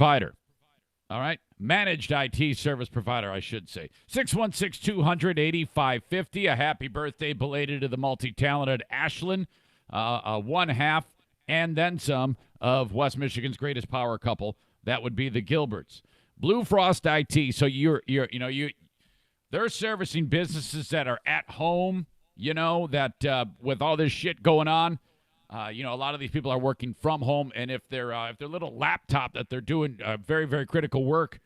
provider. All right? Managed IT service provider, I should say. 616-200-8550. A happy birthday belated to the multi-talented Ashlyn, one half and then some of West Michigan's greatest power couple. That would be the Gilberts. Blue Frost IT. So they're servicing businesses that are at home, that with all this shit going on, a lot of these people are working from home, and if their little laptop that they're doing very, very critical work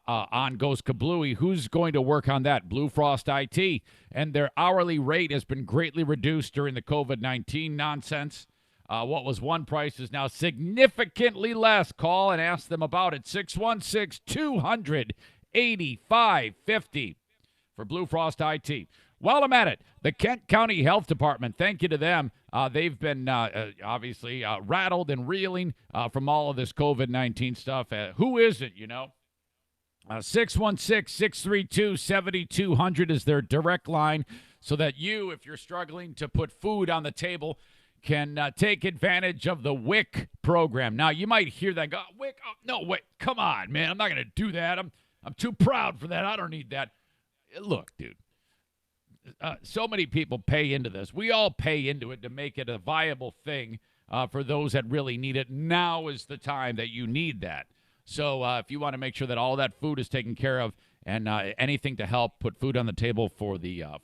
on goes kablooey, who's going to work on that? Blue Frost IT. And their hourly rate has been greatly reduced during the COVID-19 nonsense. What was one price is now significantly less. Call and ask them about it. 616-200-8550 for Blue Frost IT. While I'm at it, the Kent County Health Department, thank you to them. They've been obviously rattled and reeling from all of this COVID-19 stuff. Who isn't, 616-632-7200 is their direct line so that you, if you're struggling to put food on the table, can take advantage of the WIC program. Now, you might hear that go, WIC? Oh, no, wait, come on, man. I'm not going to do that. I'm too proud for that. I don't need that. Look, dude. So many people pay into this. We all pay into it to make it a viable thing for those that really need it. Now is the time that you need that. So if you want to make sure that all that food is taken care of and anything to help put food on the table for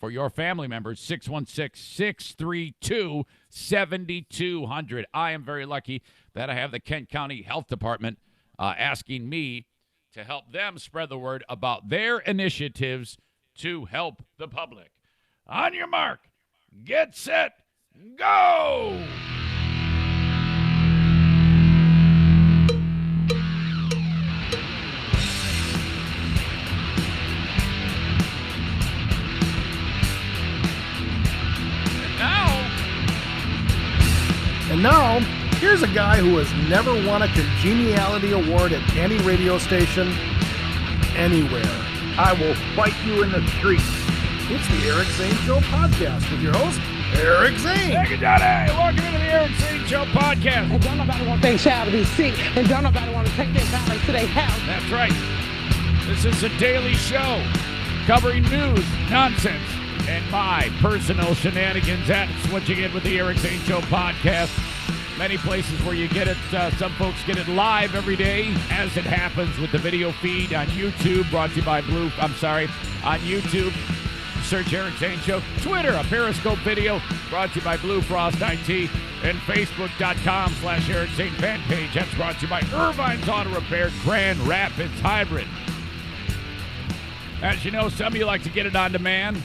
your family members, 616-632-7200. I am very lucky that I have the Kent County Health Department asking me to help them spread the word about their initiatives to help the public. On your mark, get set, go! And now, here's a guy who has never won a congeniality award at any radio station anywhere. I will fight you in the street. It's the Eric Zane Show podcast with your host, Eric Zane. Thank you, Johnny. Welcome to the Eric Zane Show podcast. And don't nobody want their child to be sick, and don't nobody want to take their family to their house. That's right. This is a daily show covering news, nonsense, and my personal shenanigans. That's what you get with the Eric Zane Show podcast. Many places where you get it. Some folks get it live every day, as it happens with the video feed on YouTube, brought to you by on YouTube. Search Eric Zane Show. Twitter, a Periscope video, brought to you by Blue Frost IT. And Facebook.com/Eric Zane fan page. That's brought to you by Irvine's Auto Repair, Grand Rapids Hybrid. As you know, some of you like to get it on demand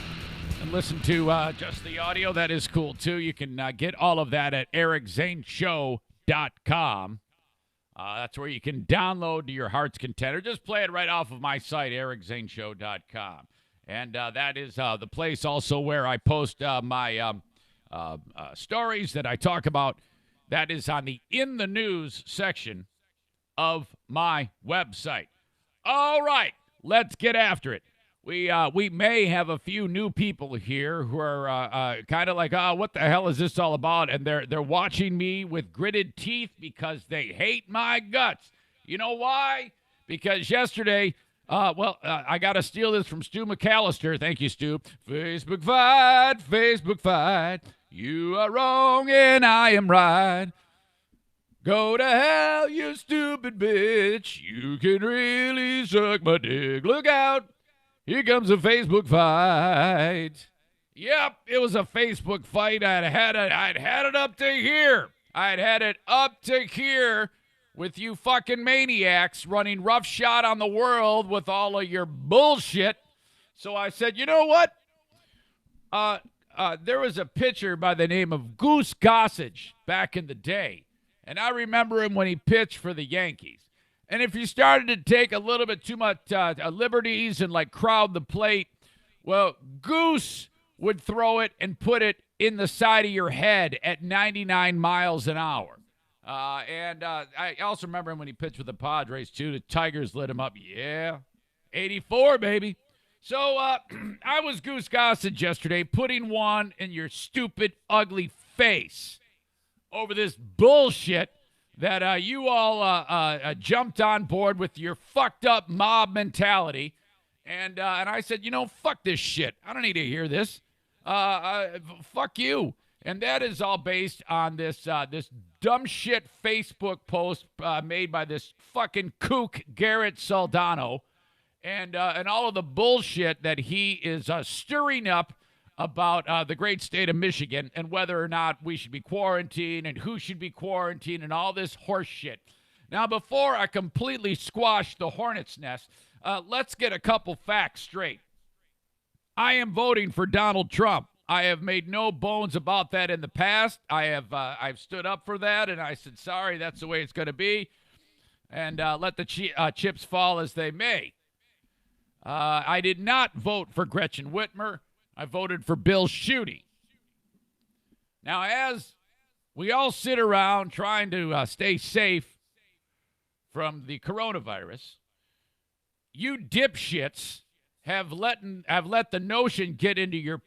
and listen to just the audio. That is cool, too. You can get all of that at ericzaneshow.com. That's where you can download to your heart's content, or just play it right off of my site, ericzaneshow.com. And that is the place also where I post my stories that I talk about. That is on the In the News section of my website. All right, let's get after it. We may have a few new people here who are kind of like, what the hell is this all about? And they're watching me with gritted teeth because they hate my guts. You know why? Because yesterday, I got to steal this from Stu McAllister. Thank you, Stu. Facebook fight. You are wrong and I am right. Go to hell, you stupid bitch. You can really suck my dick. Look out. Here comes a Facebook fight. Yep, it was a Facebook fight. I'd had it up to here. I'd had it up to here with you fucking maniacs running roughshod on the world with all of your bullshit. So I said, you know what? There was a pitcher by the name of Goose Gossage back in the day. And I remember him when he pitched for the Yankees. And if you started to take a little bit too much liberties and like crowd the plate, well, Goose would throw it and put it in the side of your head at 99 miles an hour. I also remember him when he pitched with the Padres, too. The Tigers lit him up. Yeah, 84, baby. So I was Goose Gossage yesterday, putting one in your stupid, ugly face over this bullshit that you all jumped on board with your fucked up mob mentality. And I said, fuck this shit. I don't need to hear this. Fuck you. And that is all based on this dumb shit Facebook post made by this fucking kook, Garrett Soldano, and all of the bullshit that he is stirring up about the great state of Michigan and whether or not we should be quarantined and who should be quarantined and all this horse shit. Now, before I completely squash the hornet's nest, let's get a couple facts straight. I am voting for Donald Trump. I have made no bones about that in the past. I've stood up for that, and I said, sorry, that's the way it's going to be, and let the chips fall as they may. I did not vote for Gretchen Whitmer. I voted for Bill Schuette. Now, as we all sit around trying to stay safe from the coronavirus, you dipshits have let the notion get into your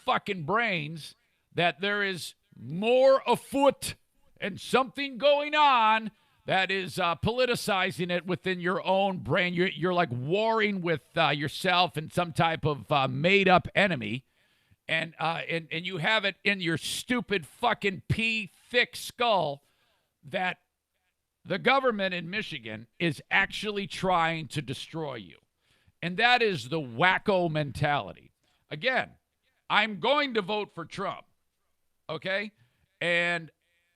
fucking brains that there is more afoot and something going on that is politicizing it within your own brain. You're like warring with yourself and some type of made-up enemy, and you have it in your stupid fucking thick skull that the government in Michigan is actually trying to destroy you. And that is the wacko mentality. Again, I'm going to vote for Trump, okay? And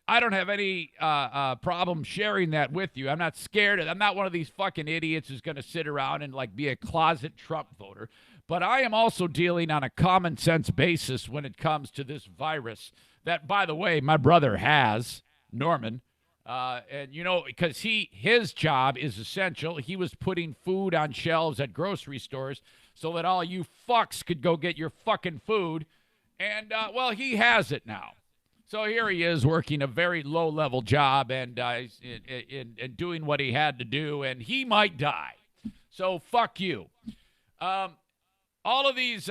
I don't have any problem sharing that with you. I'm not scared. I'm not one of these fucking idiots who's going to sit around and like be a closet Trump voter. But I am also dealing on a common sense basis when it comes to this virus that, by the way, my brother has, Norman. And, because his job is essential. He was putting food on shelves at grocery stores so that all you fucks could go get your fucking food. And, he has it now. So here he is working a very low-level job and doing what he had to do, and he might die. So fuck you. All of these,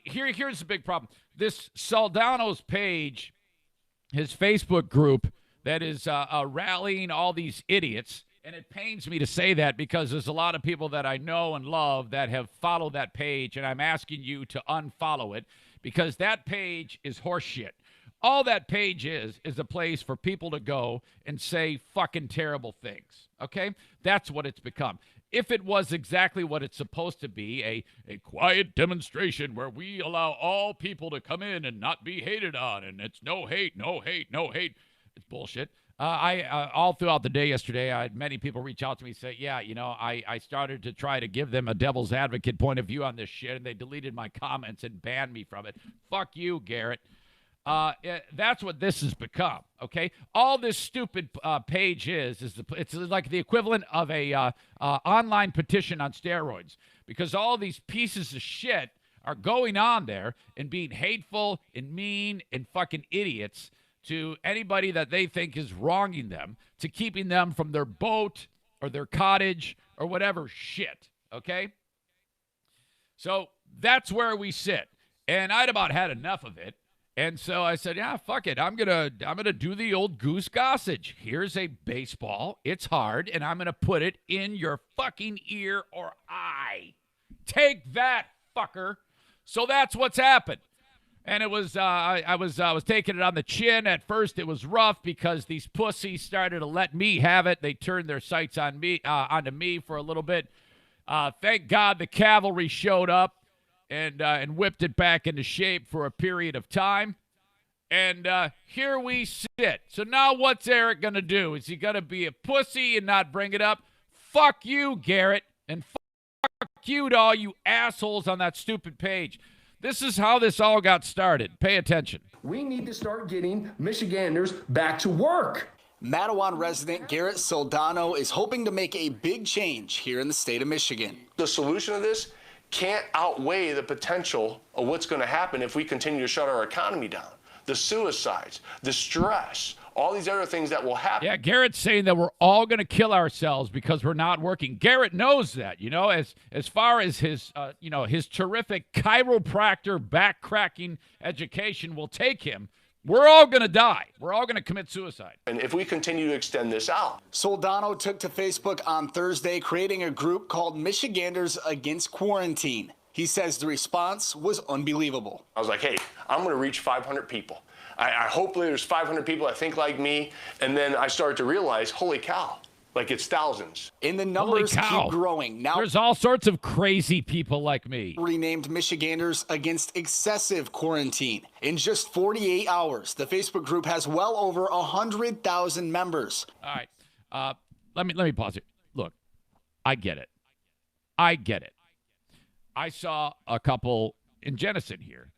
here's the big problem. This Soldano's page, his Facebook group, that is rallying all these idiots, and it pains me to say that because there's a lot of people that I know and love that have followed that page, and I'm asking you to unfollow it because that page is horseshit. All that page is a place for people to go and say fucking terrible things, okay? That's what it's become. If it was exactly what it's supposed to be, a quiet demonstration where we allow all people to come in and not be hated on, and it's no hate, no hate, no hate, it's bullshit. I all throughout the day yesterday, I had many people reach out to me and say, yeah, I started to try to give them a devil's advocate point of view on this shit, and they deleted my comments and banned me from it. Fuck you, Garrett. That's what this has become, okay? All this stupid page it's like the equivalent of a online petition on steroids because all these pieces of shit are going on there and being hateful and mean and fucking idiots to anybody that they think is wronging them, to keeping them from their boat or their cottage or whatever shit, okay? So that's where we sit. And I'd about had enough of it. And so I said, yeah, fuck it. I'm gonna do the old goose gossage. Here's a baseball. It's hard, and I'm gonna put it in your fucking ear or eye. Take that, fucker. So that's what's happened. And it was I was taking it on the chin. At first it was rough because these pussies started to let me have it. They turned their sights on me onto me for a little bit. Thank God the cavalry showed up and whipped it back into shape for a period of time. And here we sit. So now what's Eric going to do? Is he going to be a pussy and not bring it up? Fuck you, Garrett. And fuck you to all you assholes on that stupid page. This is how this all got started. Pay attention. We need to start getting Michiganders back to work. Matawan resident Garrett Soldano is hoping to make a big change here in the state of Michigan. The solution to this can't outweigh the potential of what's going to happen if we continue to shut our economy down. The suicides, the stress, all these other things that will happen. Yeah, Garrett's saying that we're all going to kill ourselves because we're not working. Garrett knows that, as far as his, his terrific chiropractor back-cracking education will take him We're all going to die. We're all going to commit suicide. And if we continue to extend this out. Soldano took to Facebook on Thursday, creating a group called Michiganders Against Quarantine. He says the response was unbelievable. I was like, hey, I'm going to reach 500 people. I hopefully there's 500 people that think like me. And then I started to realize, holy cow, like it's thousands. And the numbers keep growing. Now there's all sorts of crazy people like me. Renamed Michiganders Against Excessive Quarantine. In just 48 hours, the Facebook group has well over 100,000 members. All right. Let me pause it. Look, I get it. I saw a couple in Jenison here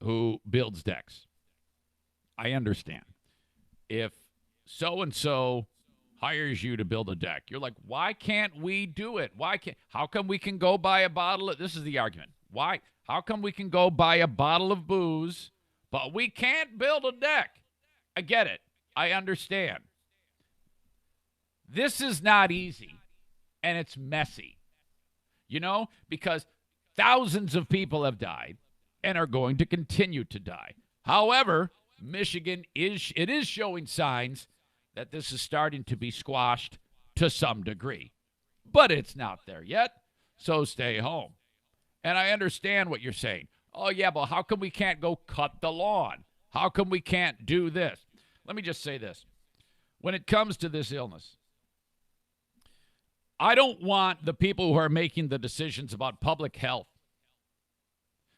who builds decks. I understand. If so-and-so hires you to build a deck, you're like, why can't we do it? How come we can go buy a bottle of, this is the argument. How come we can go buy a bottle of booze, but we can't build a deck? I get it. I understand. This is not easy, and it's messy, because thousands of people have died and are going to continue to die. However, Michigan is showing signs that this is starting to be squashed to some degree. But it's not there yet, so stay home. And I understand what you're saying. Oh, yeah, but how come we can't go cut the lawn? How come we can't do this? Let me just say this. When it comes to this illness, I don't want the people who are making the decisions about public health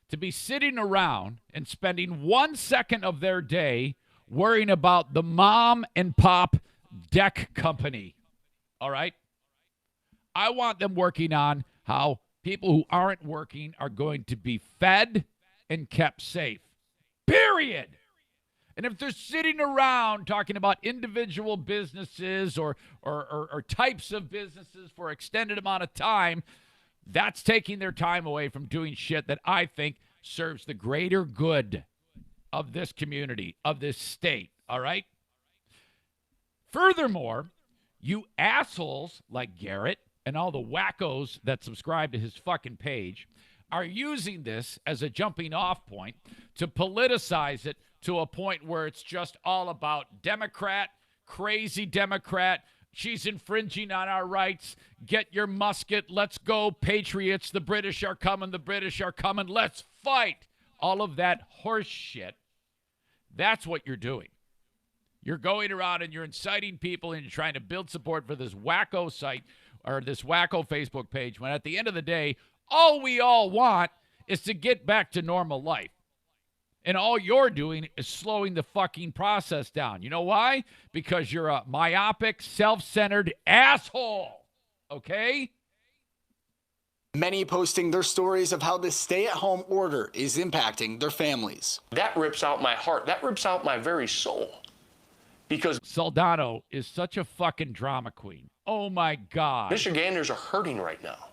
to be sitting around and spending 1 second of their day worrying about the mom and pop deck company. All right? I want them working on how people who aren't working are going to be fed and kept safe. Period. And if they're sitting around talking about individual businesses or types of businesses for an extended amount of time, that's taking their time away from doing shit that I think serves the greater good of this community, of this state, all right? Furthermore, you assholes like Garrett and all the wackos that subscribe to his fucking page are using this as a jumping off point to politicize it to a point where it's just all about Democrat, crazy Democrat. She's infringing on our rights. Get your musket. Let's go, patriots. The British are coming. Let's fight. All of that horse shit. That's what you're doing. You're going around and you're inciting people and you're trying to build support for this wacko site or this wacko Facebook page when at the end of the day, all we all want is to get back to normal life. And all you're doing is slowing the fucking process down. You know why? Because you're a myopic, self-centered asshole. Okay? Many posting their stories of how this stay-at-home order is impacting their families. That rips out my heart. That rips out my very soul. Because Soldano is such a fucking drama queen. Oh, my God. Michiganders are hurting right now.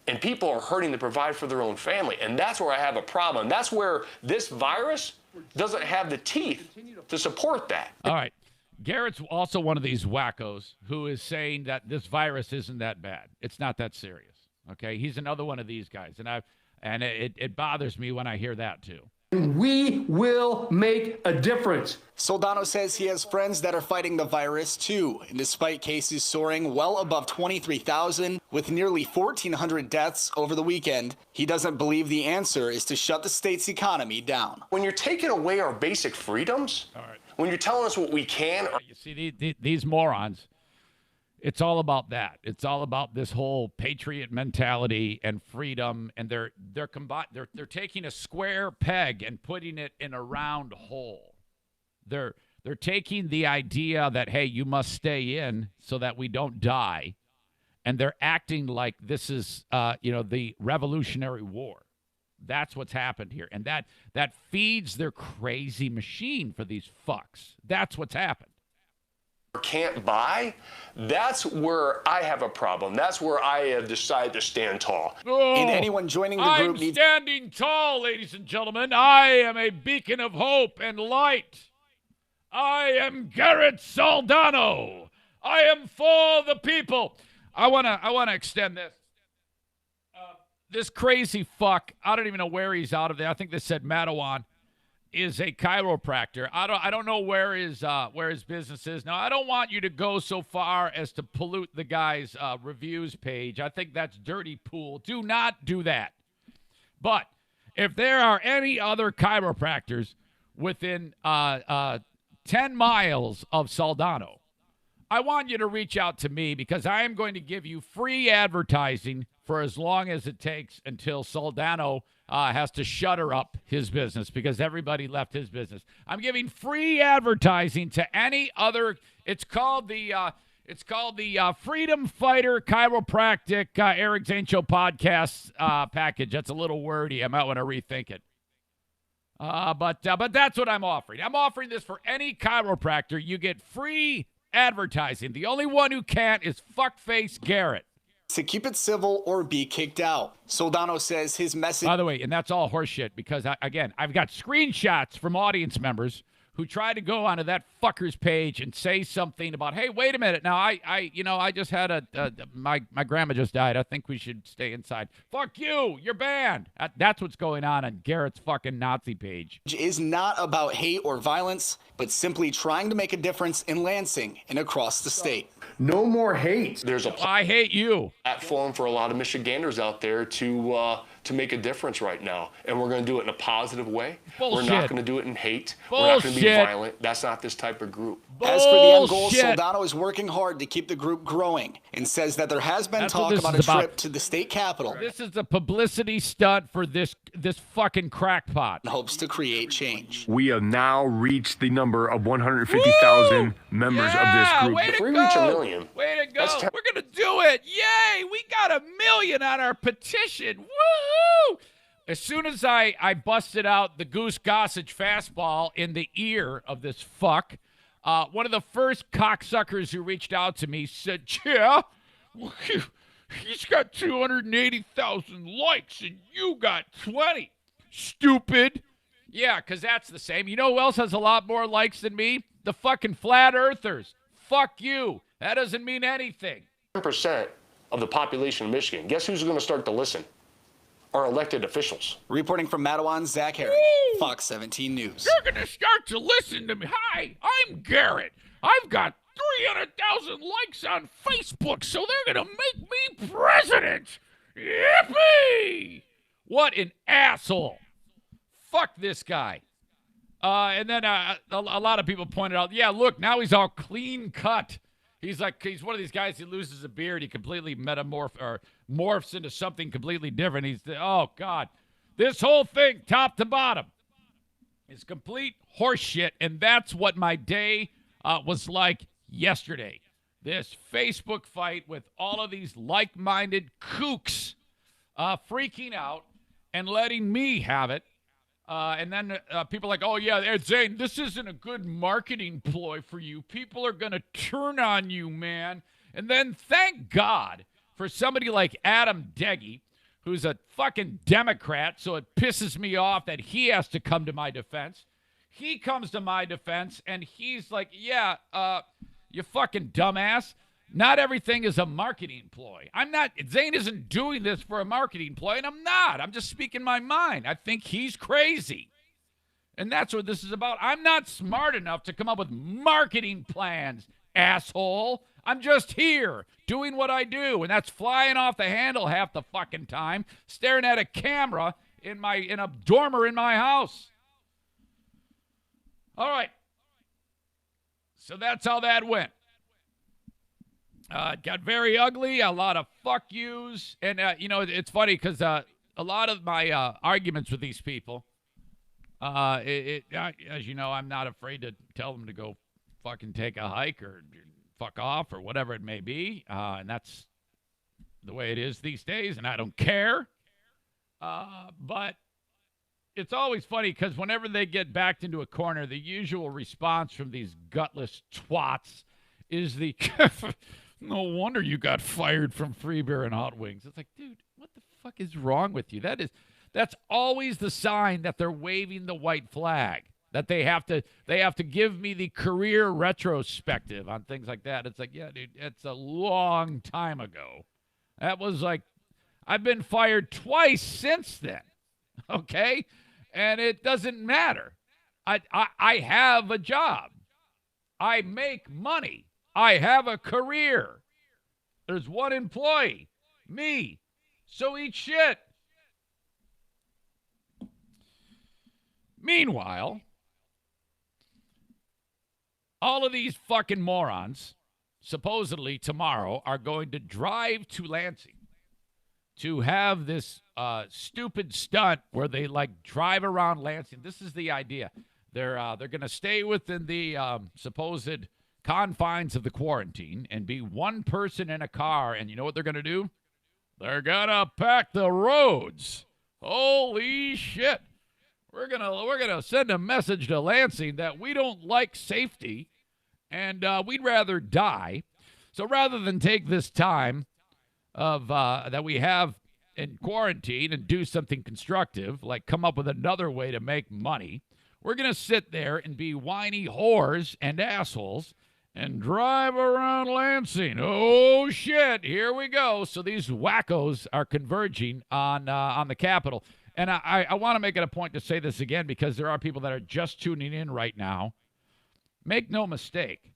And people are hurting to provide for their own family. And that's where I have a problem. That's where this virus doesn't have the teeth to support that. All right. Garrett's also one of these wackos who is saying that this virus isn't that bad. It's not that serious. Okay? He's another one of these guys. And it bothers me when I hear that, too. We will make a difference. Soldano says he has friends that are fighting the virus too, and despite cases soaring well above 23,000 with nearly 1,400 deaths over the weekend, he doesn't believe the answer is to shut the state's economy down. When you're taking away our basic freedoms, when you're telling us what we can... You see, these morons, it's all about that. It's all about this whole patriot mentality and freedom, and they're taking a square peg and putting it in a round hole. They're taking the idea that, hey, you must stay in so that we don't die, and they're acting like this is the Revolutionary War. That's what's happened here, and that feeds their crazy machine for these fucks. That's what's happened. Can't buy, that's where I have a problem. That's where I have decided to stand tall. Oh, and anyone joining the group I'm standing tall, ladies and gentlemen. I am a beacon of hope and light. I am Garrett Soldano. I am for the people. I wanna extend this. This crazy fuck, I don't even know where he's out of there. I think they said Mattawan. is a chiropractor. I don't know where his business is. Now, I don't want you to go so far as to pollute the guy's reviews page. I think that's dirty pool. Do not do that. But if there are any other chiropractors within 10 miles of Soldano, I want you to reach out to me because I am going to give you free advertising for as long as it takes until Soldano has to shutter up his business because everybody left his business. I'm giving free advertising to any other. It's called the Freedom Fighter Chiropractic Eric Zane Show podcast package. That's a little wordy. I might want to rethink it. But that's what I'm offering. I'm offering this for any chiropractor. You get free advertising. The only one who can't is Fuckface Garrett. To keep it civil or be kicked out. Soldano says his message. By the way, and that's all horseshit because, I've got screenshots from audience members who tried to go onto that fucker's page and say something about, hey, wait a minute. Now, I just had my grandma just died. I think we should stay inside. Fuck you. You're banned. That's what's going on Garrett's fucking Nazi page. Is not about hate or violence, but simply trying to make a difference in Lansing and across the state. No more hate. There's a I hate you. platform for a lot of Michiganders out there to make a difference right now, and we're going to do it in a positive way. Bullshit. We're not going to do it in hate. Bullshit. We're not going to be violent. That's not this type of group. As for the end goal, Bullshit. Soldano is working hard to keep the group growing and says that there has been That's what talk this about is a about. trip to the state capitol This is a publicity stunt for this fucking crackpot. and hopes to create change. We have now reached the number of 150,000 members of this group. Way to If we go. reach 1 million, Way to go. that's We're going to do it. Yay. We got 1 million on our petition. Woohoo. As soon as I busted out the Goose Gossage fastball in the ear of this fuck, one of the first cocksuckers who reached out to me said, yeah, he's got 280,000 likes and you got 20. Stupid. Yeah, because that's the same. You know who else has a lot more likes than me? The fucking flat earthers. Fuck you. That doesn't mean anything. 10% of the population of Michigan, guess who's going to start to listen? Our elected officials. Reporting from Mattawan, Zach Herring, Fox 17 News. You're going to start to listen to me. Hi, I'm Garrett. I've got 300,000 likes on Facebook, so they're going to make me president. Yippee! What an asshole. Fuck this guy. And then a lot of people pointed out, yeah, look, now he's all clean cut. He's one of these guys, he loses a beard, he completely morphs into something completely different. Oh, God. This whole thing, top to bottom, is complete horseshit, and that's what my day was like yesterday. This Facebook fight with all of these like-minded kooks freaking out and letting me have it. And then people are like, oh, yeah, Zane, this isn't a good marketing ploy for you. People are going to turn on you, man. And then thank God for somebody like Adam Deggy, who's a fucking Democrat, so it pisses me off that he has to come to my defense. He comes to my defense, and he's like, yeah, you fucking dumbass. Not everything is a marketing ploy. Zane isn't doing this for a marketing ploy, and I'm not. I'm just speaking my mind. I think he's crazy. And that's what this is about. I'm not smart enough to come up with marketing plans, asshole. I'm just here doing what I do, and that's flying off the handle half the fucking time, staring at a camera in a dormer in my house. All right. So that's how that went. It got very ugly, a lot of fuck yous. And, it's funny because a lot of my arguments with these people, as you know, I'm not afraid to tell them to go fucking take a hike or fuck off or whatever it may be. And that's the way it is these days, and I don't care. But it's always funny because whenever they get backed into a corner, the usual response from these gutless twats is the... No wonder you got fired from Free Beer and Hot Wings. It's like, dude, what the fuck is wrong with you? That's always the sign that they're waving the white flag. That they have to give me the career retrospective on things like that. It's like, yeah, dude, it's a long time ago. That was like, I've been fired twice since then. Okay? And it doesn't matter. I have a job. I make money. I have a career. There's one employee, me. So eat shit. Meanwhile, all of these fucking morons, supposedly tomorrow, are going to drive to Lansing to have this stupid stunt where they like drive around Lansing. This is the idea. They're going to stay within the supposed confines of the quarantine and be one person in a car. And you know what they're going to do? They're going to pack the roads. Holy shit. We're gonna send a message to Lansing that we don't like safety and we'd rather die. So rather than take this time of that we have in quarantine and do something constructive, like come up with another way to make money, we're going to sit there and be whiny whores and assholes and drive around Lansing. Oh, shit, here we go. So these wackos are converging on the Capitol. And I want to make it a point to say this again because there are people that are just tuning in right now. Make no mistake.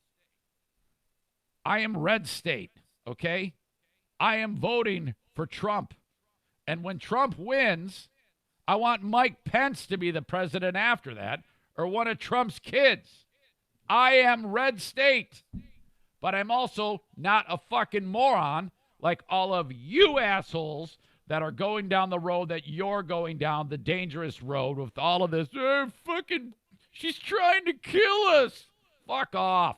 I am red state, okay? I am voting for Trump. And when Trump wins, I want Mike Pence to be the president after that or one of Trump's kids. I am red state. But I'm also not a fucking moron like all of you assholes that are going down the road that you're going down, the dangerous road with all of this. She's trying to kill us. Fuck off.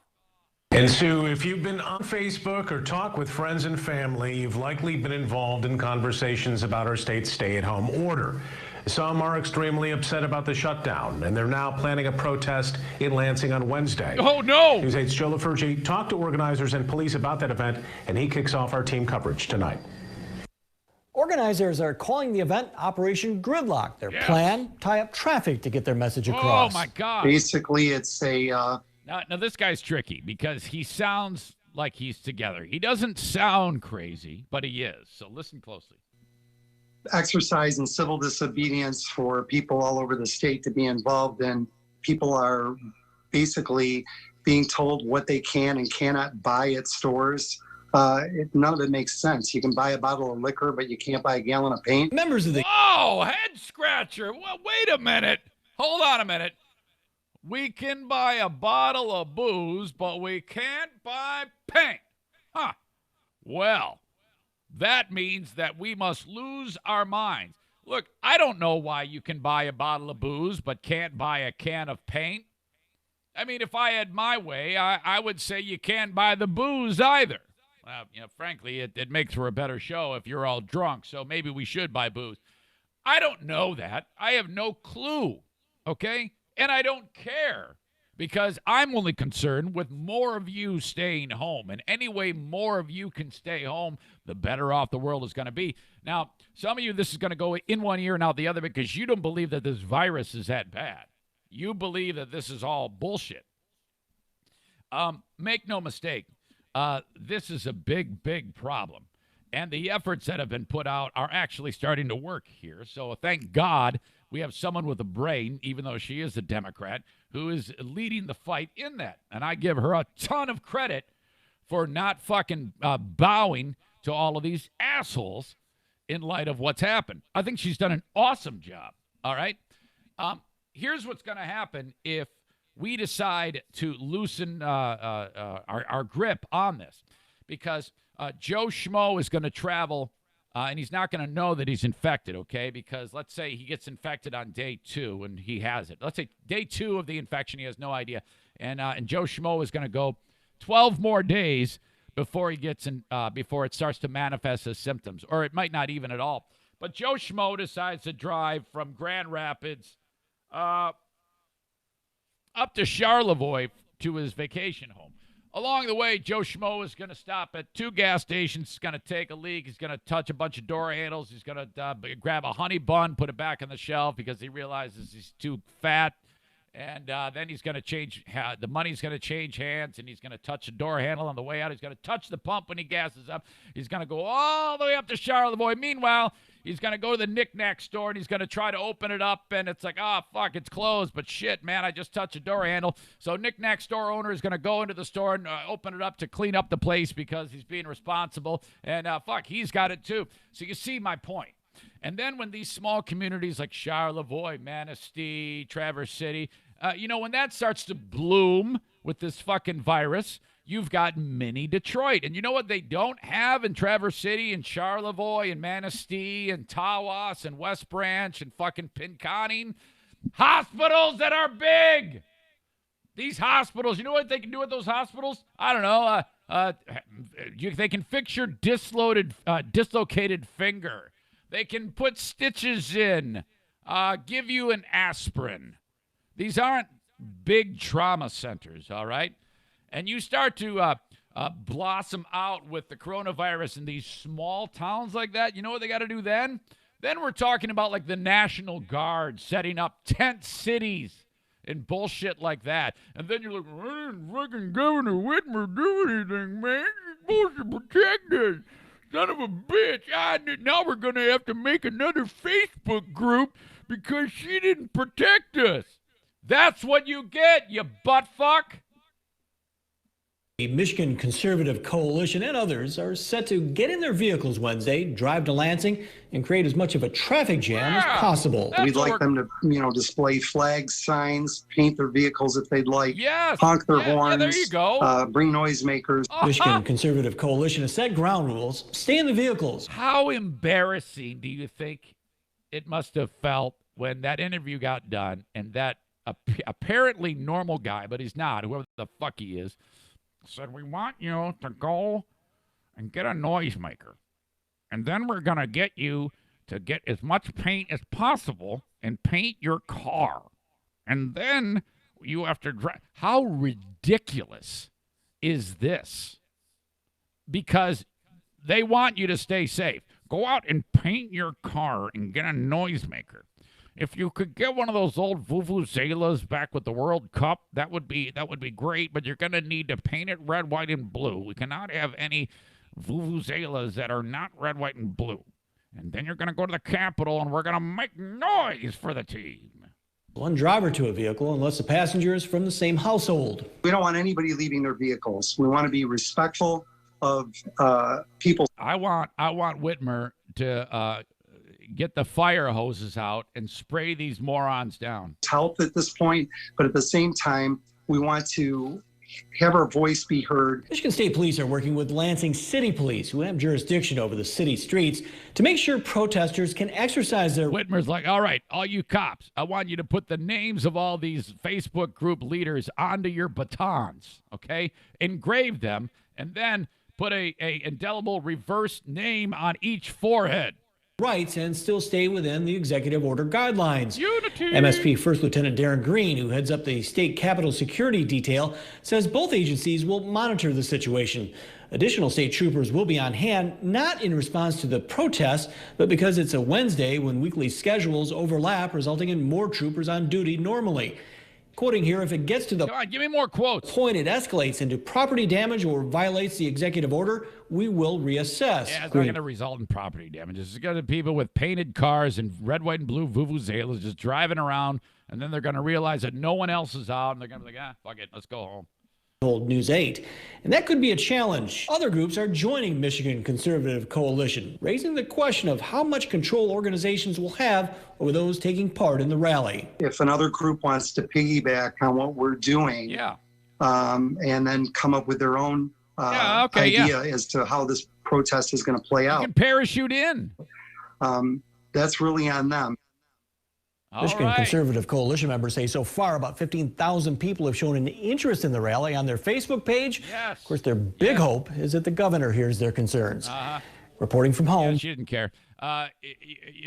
And Sue, if you've been on Facebook or talk with friends and family, you've likely been involved in conversations about our state's stay-at-home order. Some are extremely upset about the shutdown, and they're now planning a protest in Lansing on Wednesday. Oh, no! News 8's Joe LaFurgey talked to organizers and police about that event, and he kicks off our team coverage tonight. Organizers are calling the event Operation Gridlock. Their plan, tie up traffic to get their message across. Oh, my God. Basically, it's a... Now, this guy's tricky because he sounds like he's together. He doesn't sound crazy, but he is. So listen closely. exercise in civil disobedience for people all over the state to be involved in. People are basically being told what they can and cannot buy at stores. None of it makes sense. You can buy a bottle of liquor, but you can't buy a gallon of paint. Members of the... Oh, head scratcher. Well, wait a minute. Hold on a minute. We can buy a bottle of booze, but we can't buy paint. Huh. Well, that means that we must lose our minds. Look, I don't know why you can buy a bottle of booze but can't buy a can of paint. I mean, if I had my way, I would say you can't buy the booze either. Well, frankly, it makes for a better show if you're all drunk, so maybe we should buy booze. I don't know that. I have no clue, okay? And I don't care because I'm only concerned with more of you staying home. And any way more of you can stay home, the better off the world is going to be. Now, some of you, this is going to go in one ear and out the other because you don't believe that this virus is that bad. You believe that this is all bullshit. Make no mistake. This is a big, big problem. And the efforts that have been put out are actually starting to work here. So thank God we have someone with a brain, even though she is a Democrat, who is leading the fight in that. And I give her a ton of credit for not fucking bowing to all of these assholes in light of what's happened. I think she's done an awesome job. All right? Here's what's going to happen if we decide to loosen our grip on this. Because Joe Schmo is going to travel, and he's not going to know that he's infected, okay? Because let's say he gets infected on day 2, and he has it. Let's say day 2 of the infection, he has no idea. And Joe Schmo is going to go 12 more days before he gets before it starts to manifest as symptoms. Or it might not even at all. But Joe Schmo decides to drive from Grand Rapids up to Charlevoix to his vacation home. Along the way, Joe Schmo is going to stop at 2 gas stations. He's going to take a leak. He's going to touch a bunch of door handles. He's going to grab a honey bun, put it back on the shelf because he realizes he's too fat. And then he's going to change, the money's going to change hands, and he's going to touch a door handle on the way out. He's going to touch the pump when he gasses up. He's going to go all the way up to Charlevoix. Meanwhile, he's going to go to the knick-knack store and he's going to try to open it up, and it's like, oh, fuck, it's closed. But shit, man, I just touched a door handle. So knick-knack store owner is going to go into the store and open it up to clean up the place because he's being responsible. And fuck, he's got it too. So you see my point. And then when these small communities like Charlevoix, Manistee, Traverse City, when that starts to bloom with this fucking virus, you've got mini Detroit. And you know what they don't have in Traverse City and Charlevoix and Manistee and Tawas and West Branch and fucking Pinconning? Hospitals that are big. These hospitals, you know what they can do with those hospitals? I don't know. They can fix your dislocated finger. They can put stitches in, give you an aspirin. These aren't big trauma centers, all right? And you start to blossom out with the coronavirus in these small towns like that. You know what they got to do then? Then we're talking about like the National Guard setting up tent cities and bullshit like that. And then you're like, why didn't fucking Governor Whitmer do anything, man? You're supposed to protect us. Son of a bitch. Now we're going to have to make another Facebook group because she didn't protect us. That's what you get, you buttfuck. The Michigan Conservative Coalition and others are set to get in their vehicles Wednesday, drive to Lansing, and create as much of a traffic jam as possible. We'd like them to, display flags, signs, paint their vehicles if they'd like, honk their horns, there you go. Bring noisemakers. Michigan Conservative Coalition has set ground rules. Stay in the vehicles. How embarrassing do you think it must have felt when that interview got done and that apparently normal guy, but he's not, whoever the fuck he is, said, we want you to go and get a noisemaker. And then we're going to get you to get as much paint as possible and paint your car. And then you have to drive. How ridiculous is this? Because they want you to stay safe. Go out and paint your car and get a noisemaker. If you could get one of those old vuvuzelas back with the World Cup, that would be great, but you're going to need to paint it red, white, and blue. We cannot have any vuvuzelas that are not red, white, and blue. And then you're going to go to the Capitol, and we're going to make noise for the team. One driver to a vehicle unless the passenger is from the same household. We don't want anybody leaving their vehicles. We want to be respectful of people. I want Whitmer to get the fire hoses out and spray these morons down. Help at this point, but at the same time, we want to have our voice be heard. Michigan State Police are working with Lansing City Police, who have jurisdiction over the city streets, to make sure protesters can exercise their... Whitmer's like, all right, all you cops, I want you to put the names of all these Facebook group leaders onto your batons, okay? Engrave them, and then put a indelible reverse name on each forehead. Rights and still stay within the executive order guidelines. Unity. MSP First Lieutenant Darren Green, who heads up the state Capitol Security Detail, says both agencies will monitor the situation. Additional state troopers will be on hand, not in response to the protests, but because it's a Wednesday when weekly schedules overlap, resulting in more troopers on duty normally. Quoting here, if it gets to the Come on, give me more quotes. point it escalates into property damage or violates the executive order, we will reassess. Yeah, it's not going to result in property damages. It's going to be people with painted cars and red, white, and blue vuvuzelas just driving around, and then they're going to realize that no one else is out, and they're going to be like, fuck it, let's go home. Told News 8. And that could be a challenge. Other groups are joining Michigan Conservative Coalition, raising the question of how much control organizations will have over those taking part in the rally. If another group wants to piggyback on what we're doing, and then come up with their own idea as to how this protest is going to play out. You can parachute in. That's really on them. Michigan Conservative Coalition members say so far about 15,000 people have shown an interest in the rally on their Facebook page. Yes. Of course, their big hope is that the governor hears their concerns. Reporting from home. Yeah, she didn't care.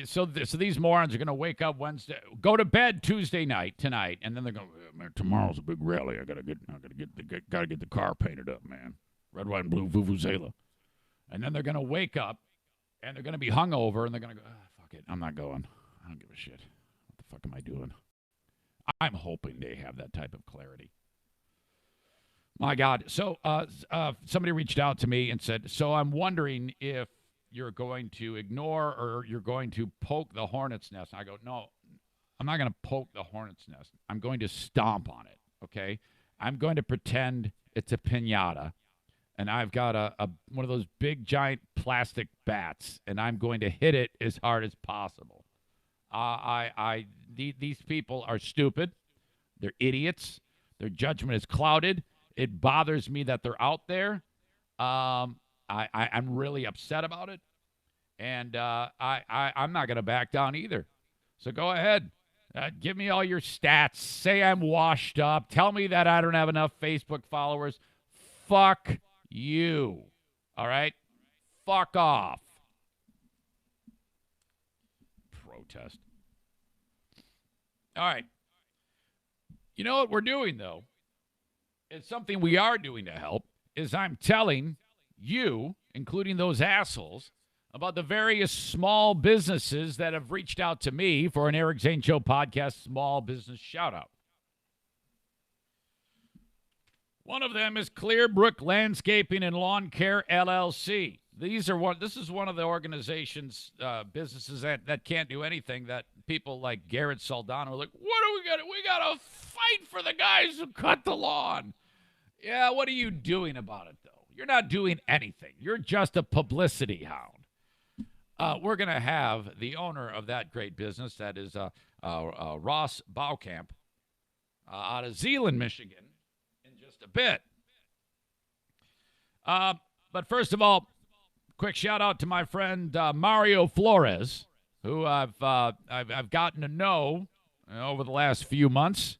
So these morons are going to wake up Wednesday, go to bed Tuesday night tonight, and then they're going, man, tomorrow's a big rally. I gotta get the car painted up, man. Red, white, and blue vuvuzela. And then they're going to wake up, and they're going to be hungover, and they're going to go, fuck it, I'm not going. I don't give a shit. What the fuck am I doing? I'm hoping they have that type of clarity. My God. So somebody reached out to me and said, so I'm wondering if you're going to ignore or you're going to poke the hornet's nest. And I go, no, I'm not going to poke the hornet's nest. I'm going to stomp on it, okay? I'm going to pretend it's a piñata, and I've got a one of those big, giant plastic bats, and I'm going to hit it as hard as possible. These people are stupid. They're idiots. Their judgment is clouded. It bothers me that they're out there. I'm really upset about it, and I'm not going to back down either. So go ahead. Give me all your stats. Say I'm washed up. Tell me that I don't have enough Facebook followers. Fuck you. All right? Fuck off. Protest. All right. You know what we're doing, though? It's something we are doing to help, is I'm telling you, including those assholes, about the various small businesses that have reached out to me for an Eric Zane Show podcast small business shout-out. One of them is Clearbrook Landscaping and Lawn Care, LLC. This is one of the organizations, businesses that can't do anything, that people like Garrett Soldano are like, what do we got? We got to fight for the guys who cut the lawn. Yeah, what are you doing about it, though? You're not doing anything. You're just a publicity hound. We're going to have the owner of that great business, that is Ross Baukamp, out of Zeeland, Michigan, in just a bit. But first of all, quick shout out to my friend Mario Flores, who I've gotten to know over the last few months.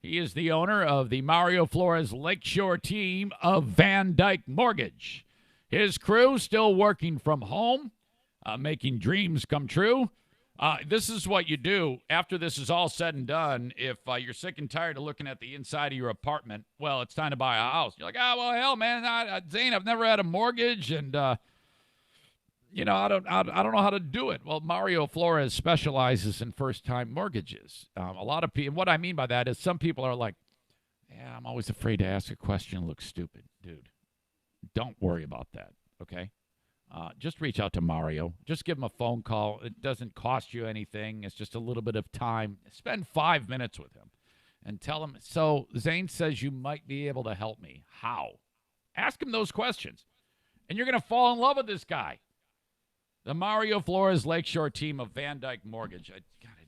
He is the owner of the Mario Flores Lakeshore team of Van Dyke Mortgage. His crew still working from home, making dreams come true. This is what you do after this is all said and done. If you're sick and tired of looking at the inside of your apartment, well, it's time to buy a house. You're like, well, hell, man, Zane, I've never had a mortgage, and I don't know how to do it. Well, Mario Flores specializes in first-time mortgages. A lot of people, what I mean by that is some people are like, yeah, I'm always afraid to ask a question and look stupid. Dude, don't worry about that, okay? Just reach out to Mario. Just give him a phone call. It doesn't cost you anything. It's just a little bit of time. Spend 5 minutes with him and tell him, so Zane says you might be able to help me. How? Ask him those questions, and you're going to fall in love with this guy. The Mario Flores Lakeshore team of Van Dyke Mortgage. I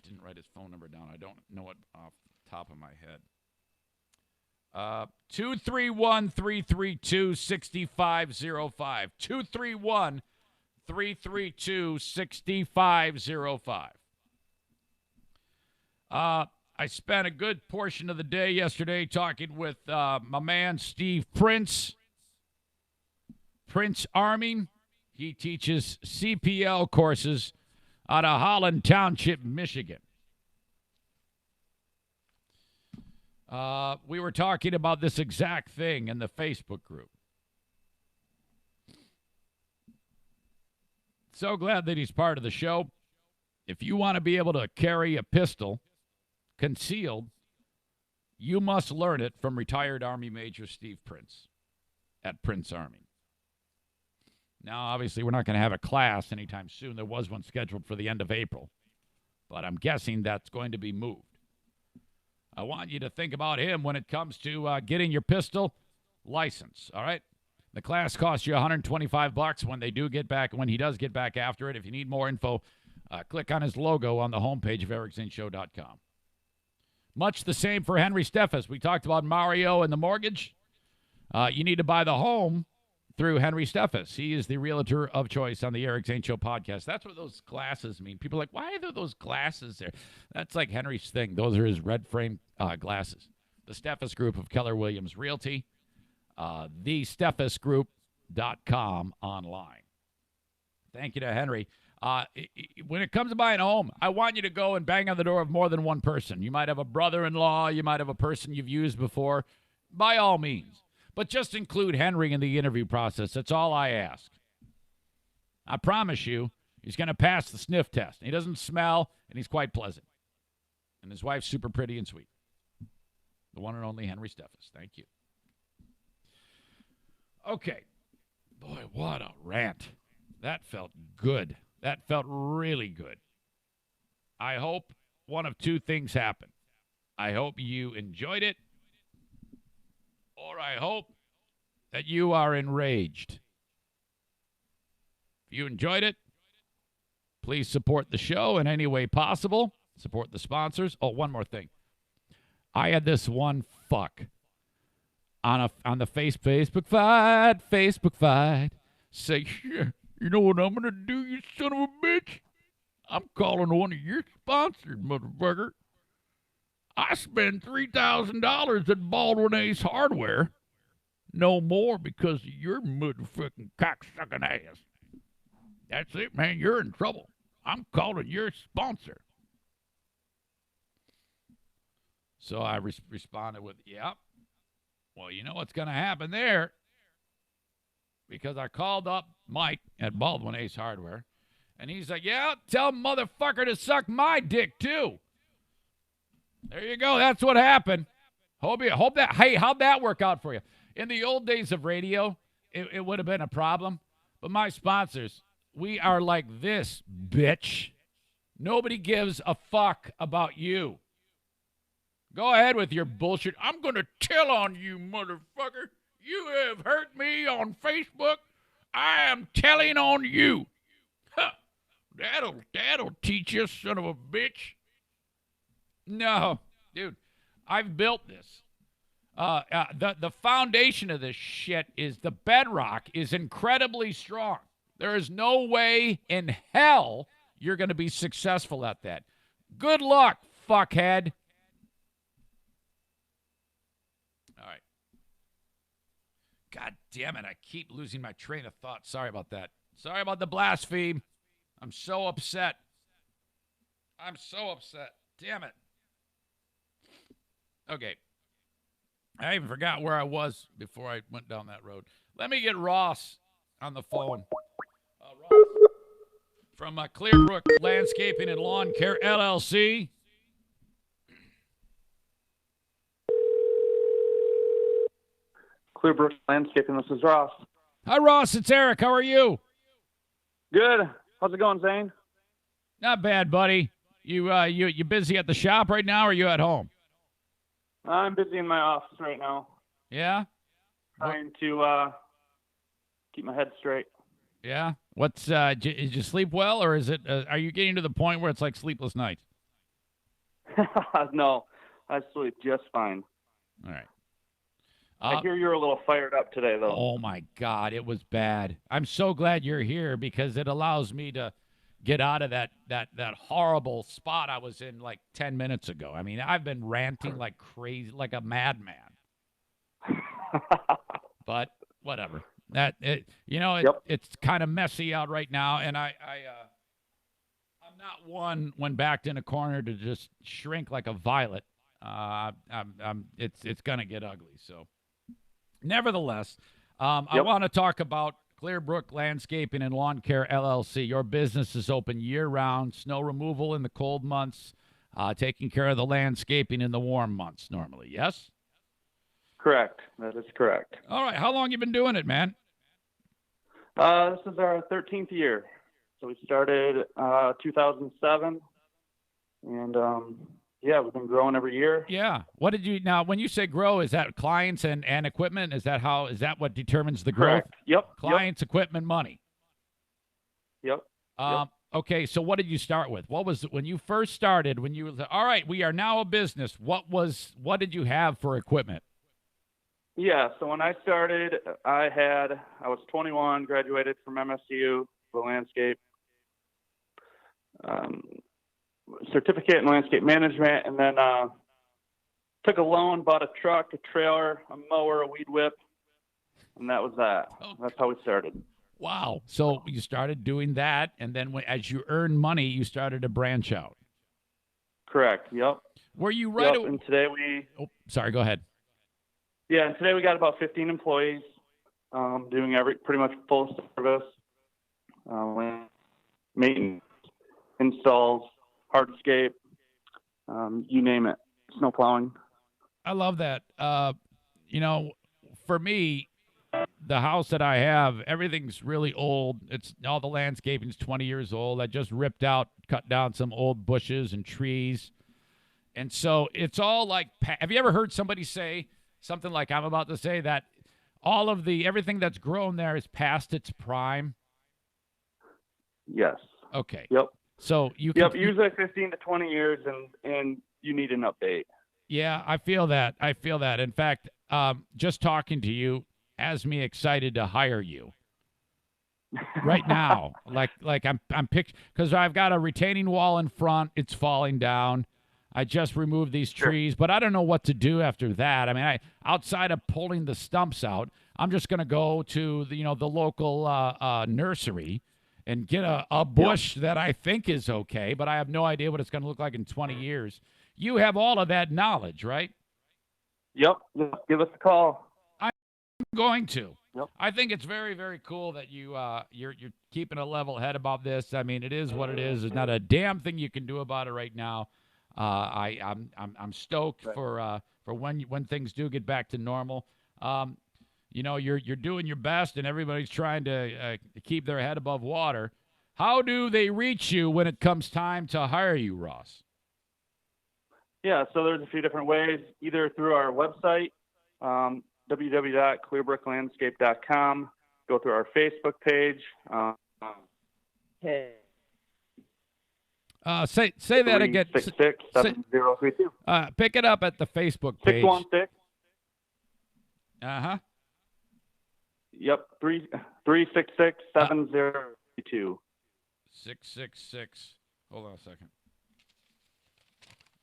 didn't write his phone number down. I don't know it off the top of my head. 231-332-6505. 231-332-6505. I spent a good portion of the day yesterday talking with my man Steve Prince Arming. He teaches CPL courses out of Holland Township, Michigan. We were talking about this exact thing in the Facebook group. So glad that he's part of the show. If you want to be able to carry a pistol concealed, you must learn it from retired Army Major Steve Prince at Prince Army. Now, obviously, we're not going to have a class anytime soon. There was one scheduled for the end of April, but I'm guessing that's going to be moved. I want you to think about him when it comes to getting your pistol license, all right? The class costs you $125 when he does get back after it. If you need more info, click on his logo on the homepage of ericzaneshow.com. Much the same for Henry Steffes. We talked about Mario and the mortgage. You need to buy the home through Henry Steffes. He is the realtor of choice on the Eric Zane Show podcast. That's what those glasses mean. People are like, why are there those glasses there? That's like Henry's thing. Those are his red frame glasses. The Steffes Group of Keller Williams Realty. TheSteffesGroup.com online. Thank you to Henry. When it comes to buying a home, I want you to go and bang on the door of more than one person. You might have a brother-in-law. You might have a person you've used before. By all means. But just include Henry in the interview process. That's all I ask. I promise you, he's going to pass the sniff test. He doesn't smell, and he's quite pleasant. And his wife's super pretty and sweet. The one and only Henry Steffes. Thank you. Okay. Boy, what a rant. That felt good. That felt really good. I hope one of two things happen. I hope you enjoyed it, or I hope that you are enraged. If you enjoyed it, please support the show in any way possible. Support the sponsors. Oh, one more thing. I had this one fuck on the Facebook fight say, "Yeah, you know what I'm gonna do, you son of a bitch? I'm calling one of your sponsors, motherfucker. I spend $3,000 at Baldwin Ace Hardware. No more because of your motherfucking cocksucking ass. That's it, man. You're in trouble. I'm calling your sponsor." So I responded with, "Yep. Well, you know what's going to happen there." Because I called up Mike at Baldwin Ace Hardware, and he's like, "Yeah, tell motherfucker to suck my dick, too." There you go. That's what happened. Hope that. Hey, how'd that work out for you? In the old days of radio, it would have been a problem. But my sponsors, we are like this, bitch. Nobody gives a fuck about you. Go ahead with your bullshit. "I'm going to tell on you, motherfucker. You have hurt me on Facebook. I am telling on you." Huh. That'll teach you, son of a bitch. No, dude, I've built this. The foundation of this shit is the bedrock is incredibly strong. There is no way in hell you're going to be successful at that. Good luck, fuckhead. All right. God damn it, I keep losing my train of thought. Sorry about that. Sorry about the blaspheme. I'm so upset. Damn it. Okay. I even forgot where I was before I went down that road. Let me get Ross on the phone. Ross from Clearbrook Landscaping and Lawn Care, LLC. Clearbrook Landscaping, this is Ross. Hi, Ross. It's Eric. How are you? Good. How's it going, Zane? Not bad, buddy. You busy at the shop right now, or are you at home? I'm busy in my office right now. Yeah? Trying to keep my head straight. Yeah? What's did you sleep well, or is it are you getting to the point where it's like sleepless nights? No, I sleep just fine. All right. I hear you're a little fired up today, though. Oh, my God. It was bad. I'm so glad you're here because it allows me to get out of that horrible spot I was in like 10 minutes ago. I mean, I've been ranting like crazy, like a madman. But whatever. It's kind of messy out right now, and I'm not one when backed in a corner to just shrink like a violet. It's gonna get ugly. So, nevertheless, I want to talk about Clearbrook Landscaping and Lawn Care, LLC. Your business is open year-round, snow removal in the cold months, taking care of the landscaping in the warm months normally, yes? Correct. That is correct. All right. How long you been doing it, man? This is our 13th year. So we started 2007, and we've been growing every year. Yeah. What did you now? When you say grow, is that clients and equipment? Is that what determines the growth? Correct. Yep. Clients, equipment, money. Yep. Okay. So what did you start with? What was when you first started? When you all right, we are now a business. What did you have for equipment? Yeah. So when I started, I was 21, graduated from MSU, the landscape. Certificate in landscape management, and then took a loan, bought a truck, a trailer, a mower, a weed whip, and that was that. Okay. That's how we started. Wow. So you started doing that, and then as you earned money, you started to branch out. Correct. Yep. Were you right? Yep. And today we... Oh, sorry. Go ahead. Yeah, and today we got about 15 employees doing pretty much full service, maintenance, installs, hardscape, you name it, snow plowing. I love that. For me, the house that I have, everything's really old. It's all the landscaping's 20 years old. I just cut down some old bushes and trees. And so it's all like, have you ever heard somebody say something like I'm about to say, that everything that's grown there is past its prime? Yes. Okay. Yep. So usually 15 to 20 years, and you need an update. Yeah, I feel that. In fact, just talking to you has me excited to hire you right now. like I'm picked because I've got a retaining wall in front. It's falling down. I just removed these trees, but I don't know what to do after that. I mean, outside of pulling the stumps out, I'm just going to go to the local nursery and get a bush that I think is okay, but I have no idea what it's going to look like in 20 years. You have all of that knowledge, right? Yep. Give us a call. I'm going to. Yep. I think it's very, very cool that you're keeping a level head about this. I mean, it is what it is. There's not a damn thing you can do about it right now. I'm stoked for when things do get back to normal. You're doing your best, and everybody's trying to keep their head above water. How do they reach you when it comes time to hire you, Ross? Yeah, so there's a few different ways, either through our website, www.clearbrooklandscape.com, go through our Facebook page. Say that again. 666-7032. Pick it up at the Facebook page. 616. Uh-huh. Yep, 366-7032. 666. Hold on a second.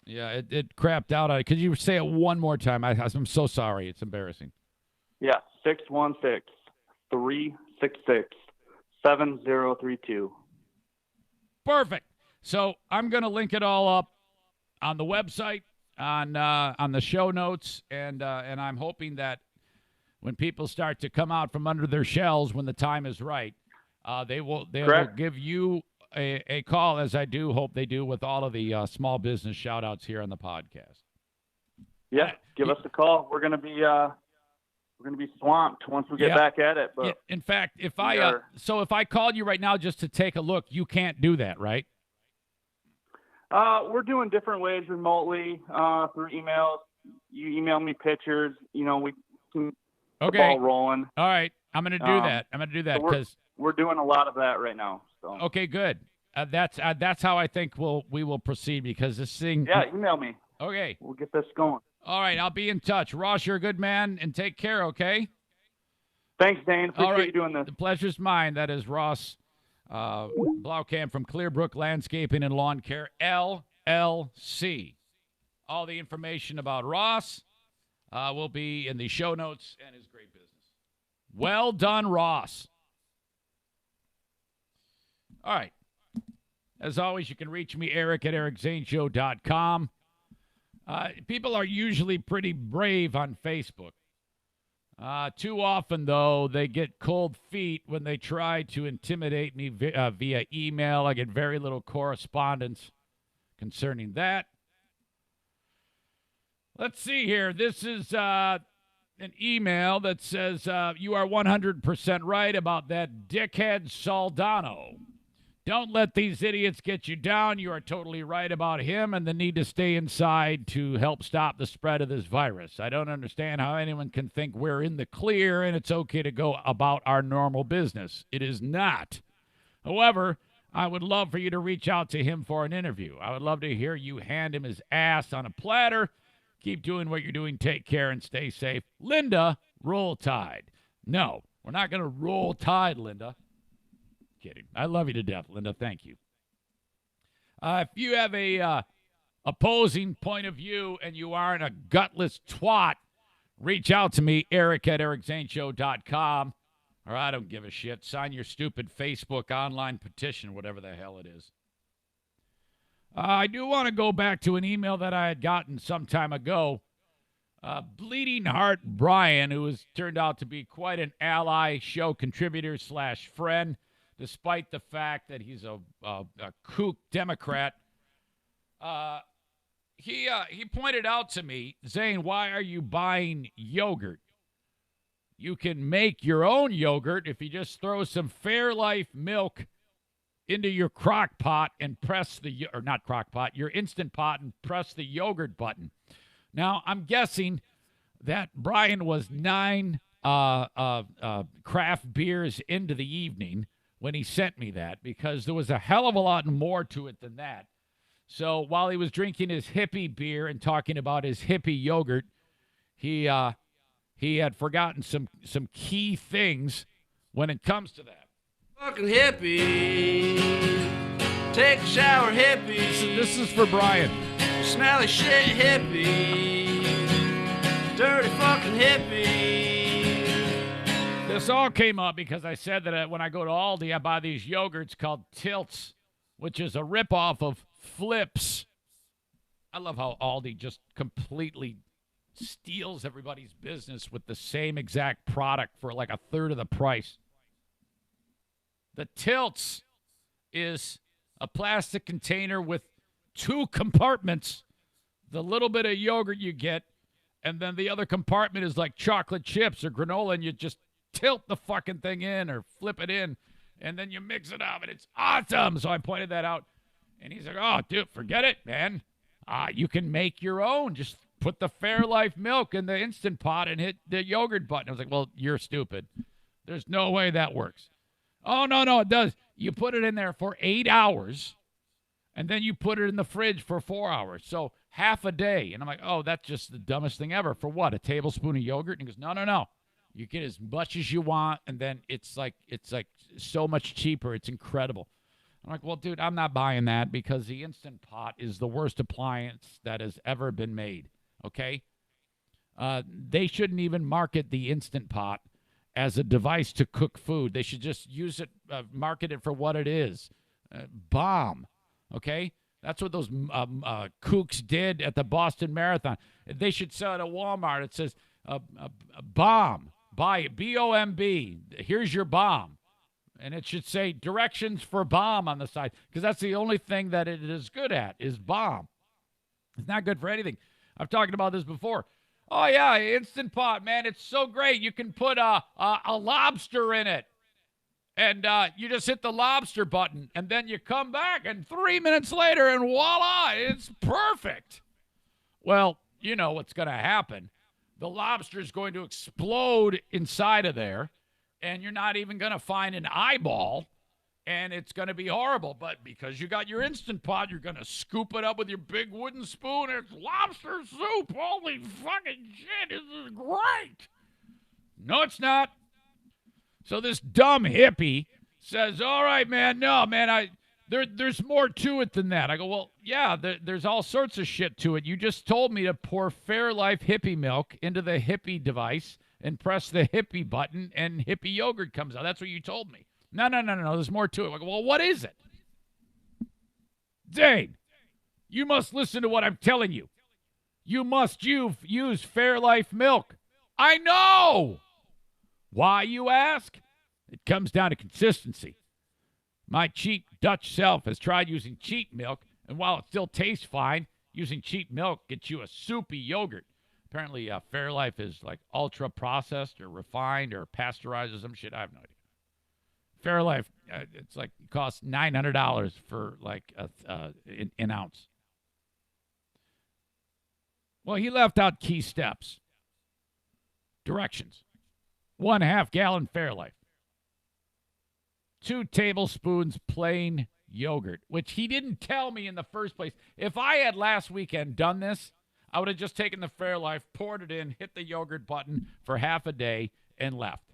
Yeah, it crapped out. Could you say it one more time? I'm so sorry. It's embarrassing. Yeah, 616-366-7032. Perfect. So I'm going to link it all up on the website, on the show notes, and I'm hoping that when people start to come out from under their shells when the time is right, they will give you a call, as I do hope they do with all of the small business shout-outs here on the podcast. Yeah, give us a call. We're going to be swamped once we get back at it. But yeah, in fact, if I called you right now just to take a look, you can't do that, right? We're doing different ways remotely through emails. You email me pictures. We can get the ball rolling. All right, I'm going to do that. I'm going to do that because we're doing a lot of that right now. So. Okay, good. That's how I think we will proceed, because this thing. Yeah, email me. Okay, we'll get this going. All right, I'll be in touch. Ross, you're a good man, and take care. Okay. Thanks, Dane. Appreciate you doing this. The pleasure's mine. That is Ross Blaukamp from Clearbrook Landscaping and Lawn Care LLC. All the information about Ross will be in the show notes and his great business. Well done, Ross. All right. As always, you can reach me, Eric, at EricZaneShow.com. People are usually pretty brave on Facebook. Too often, though, they get cold feet when they try to intimidate me via email. I get very little correspondence concerning that. Let's see here. This is an email that says, you are 100% right about that dickhead Soldano. Don't let these idiots get you down. You are totally right about him and the need to stay inside to help stop the spread of this virus. I don't understand how anyone can think we're in the clear and it's okay to go about our normal business. It is not. However, I would love for you to reach out to him for an interview. I would love to hear you hand him his ass on a platter. Keep doing what you're doing. Take care and stay safe. Linda, Roll Tide. No, we're not going to roll tide, Linda. Kidding. I love you to death, Linda. Thank you. If you have a opposing point of view and you aren't a gutless twat, reach out to me, Eric at EricZaneShow.com. Or I don't give a shit. Sign your stupid Facebook online petition, whatever the hell it is. I do want to go back to an email that I had gotten some time ago. Bleeding Heart Brian, who has turned out to be quite an ally, show contributor / friend, despite the fact that he's a kook Democrat. He pointed out to me, Zane, why are you buying yogurt? you can make your own yogurt if you just throw some Fairlife milk into your crock pot and press your Instant Pot and press the yogurt button. Now, I'm guessing that Brian was 9 craft beers into the evening when he sent me that, because there was a hell of a lot more to it than that. So while he was drinking his hippie beer and talking about his hippie yogurt, he had forgotten some key things when it comes to that. Fucking hippie. Take a shower, hippie. This is for Brian. Smelly shit, hippie. Dirty fucking hippie. This all came up because I said that when I go to Aldi, I buy these yogurts called Tilts, which is a ripoff of Flips. I love how Aldi just completely steals everybody's business with the same exact product for like a third of the price. The Tilts is a plastic container with 2 compartments. The little bit of yogurt you get, and then the other compartment is like chocolate chips or granola, and you just tilt the fucking thing in or flip it in, and then you mix it up, and it's awesome. So I pointed that out, and he's like, oh, dude, forget it, man. You can make your own. Just put the Fairlife milk in the Instant Pot and hit the yogurt button. I was like, well, you're stupid. There's no way that works. Oh, no, it does. You put it in there for 8 hours, and then you put it in the fridge for 4 hours. So half a day. And I'm like, oh, that's just the dumbest thing ever. For what, a tablespoon of yogurt? And he goes, no. You get as much as you want, and then it's like so much cheaper. It's incredible. I'm like, well, dude, I'm not buying that because the Instant Pot is the worst appliance that has ever been made, okay? They shouldn't even market the Instant Pot as a device to cook food. They should just use it, market it for what it is. Bomb, okay? That's what those kooks did at the Boston Marathon. They should sell it at Walmart. It says, bomb, buy it, B-O-M-B. Here's your bomb. And it should say directions for bomb on the side, because that's the only thing that it is good at, is bomb. It's not good for anything. I've talked about this before. Oh, yeah, Instant Pot, man, it's so great. You can put a lobster in it, and you just hit the lobster button, and then you come back, and 3 minutes later, and voila, it's perfect. Well, you know what's going to happen. The lobster is going to explode inside of there, and you're not even going to find an eyeball, and it's going to be horrible. But because you got your Instant Pot, you're going to scoop it up with your big wooden spoon. It's lobster soup. Holy fucking shit, this is great. No, it's not. So this dumb hippie says, all right, man, no, man, there's more to it than that. I go, well, yeah, there's all sorts of shit to it. You just told me to pour Fairlife hippie milk into the hippie device and press the hippie button, and hippie yogurt comes out. That's what you told me. No, there's more to it. I go, well, what is it? Dane, you must listen to what I'm telling you. You must use Fairlife milk. I know. Why, you ask? It comes down to consistency. My cheap Dutch self has tried using cheap milk, and while it still tastes fine, using cheap milk gets you a soupy yogurt. Apparently, Fairlife is like ultra processed or refined or pasteurized or some shit. I have no idea. Fairlife, it's like it costs $900 for like an ounce. Well, he left out key steps. Directions: 1/2 gallon Fairlife, 2 tablespoons plain yogurt, which he didn't tell me in the first place. If I had last weekend done this, I would have just taken the Fairlife, poured it in, hit the yogurt button for half a day, and left.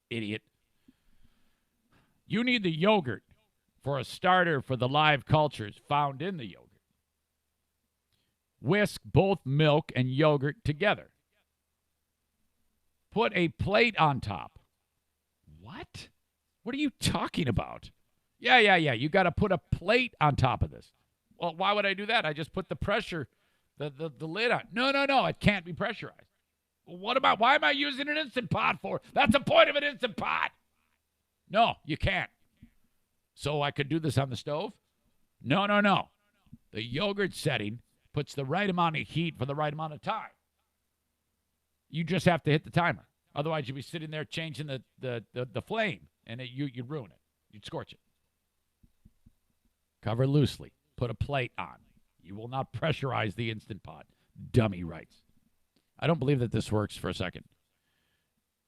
Idiot. You need the yogurt for a starter for the live cultures found in the yogurt. Whisk both milk and yogurt together. Put a plate on top. What? What are you talking about? Yeah. You got to put a plate on top of this. Well, why would I do that? I just put the pressure, the lid on. No. It can't be pressurized. Well, why am I using an Instant Pot for? That's the point of an Instant Pot. No, you can't. So I could do this on the stove? No. The yogurt setting puts the right amount of heat for the right amount of time. You just have to hit the timer. Otherwise, you'd be sitting there changing the flame, and you'd ruin it. You'd scorch it. Cover loosely. Put a plate on. You will not pressurize the Instant Pot. Dummy writes. I don't believe that this works for a second.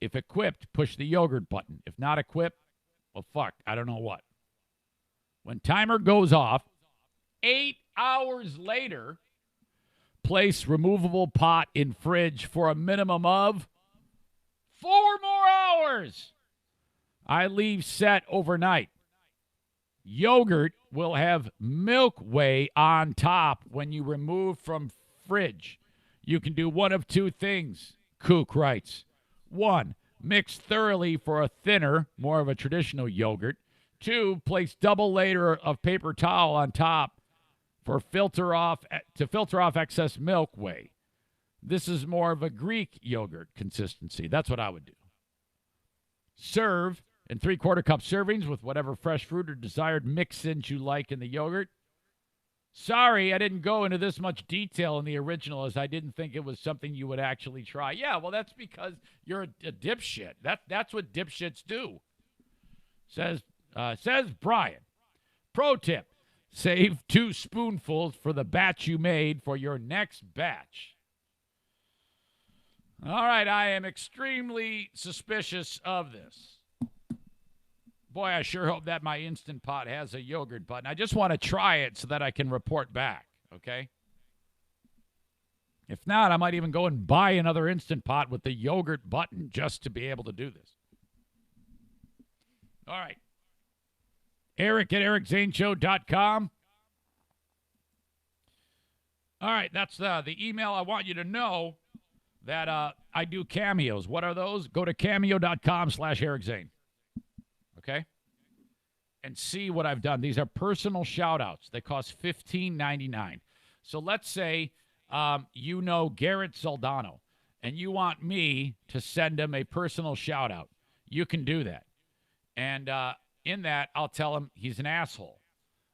If equipped, push the yogurt button. If not equipped, well, fuck, I don't know what. When timer goes off, 8 hours later, place removable pot in fridge for a minimum of 4 more hours. I leave set overnight. Yogurt will have milk whey on top when you remove from fridge. You can do one of two things, Kook writes. 1, mix thoroughly for a thinner, more of a traditional yogurt. 2, place double layer of paper towel on top to filter off excess milk whey. This is more of a Greek yogurt consistency. That's what I would do. Serve in 3/4 cup servings with whatever fresh fruit or desired mix-ins you like in the yogurt. Sorry, I didn't go into this much detail in the original as I didn't think it was something you would actually try. Yeah, well, that's because you're a dipshit. That's what dipshits do. Says Brian. Pro tip, save 2 spoonfuls for the batch you made for your next batch. All right, I am extremely suspicious of this. Boy, I sure hope that my Instant Pot has a yogurt button. I just want to try it so that I can report back, okay? If not, I might even go and buy another Instant Pot with the yogurt button just to be able to do this. All right. Eric at EricZaneShow.com. All right, that's the email. I want you to know that I do cameos. What are those? Go to cameo.com/EricZane. Okay? And see what I've done. These are personal shout-outs. They cost $15.99. So let's say you know Garrett Soldano, and you want me to send him a personal shout-out. You can do that. And in that, I'll tell him he's an asshole.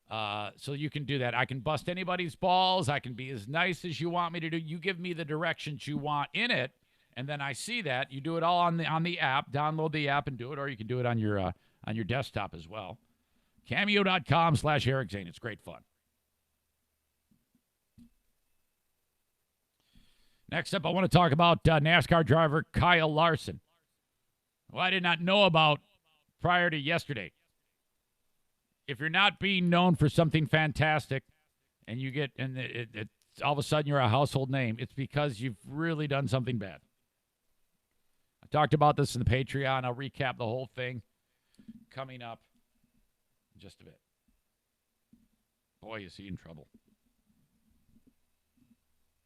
So you can do that. I can bust anybody's balls. I can be as nice as you want me to do. You give me the directions you want in it, and then I see that. You do it all on the app. Download the app and do it, or you can do it on your desktop as well. Cameo.com/EricZane. It's great fun. Next up, I want to talk about NASCAR driver Kyle Larson, who I did not know about prior to yesterday. If you're not being known for something fantastic and you get, and it's all of a sudden you're a household name, it's because you've really done something bad. I talked about this in the Patreon. I'll recap the whole thing coming up in just a bit. Boy, is he in trouble.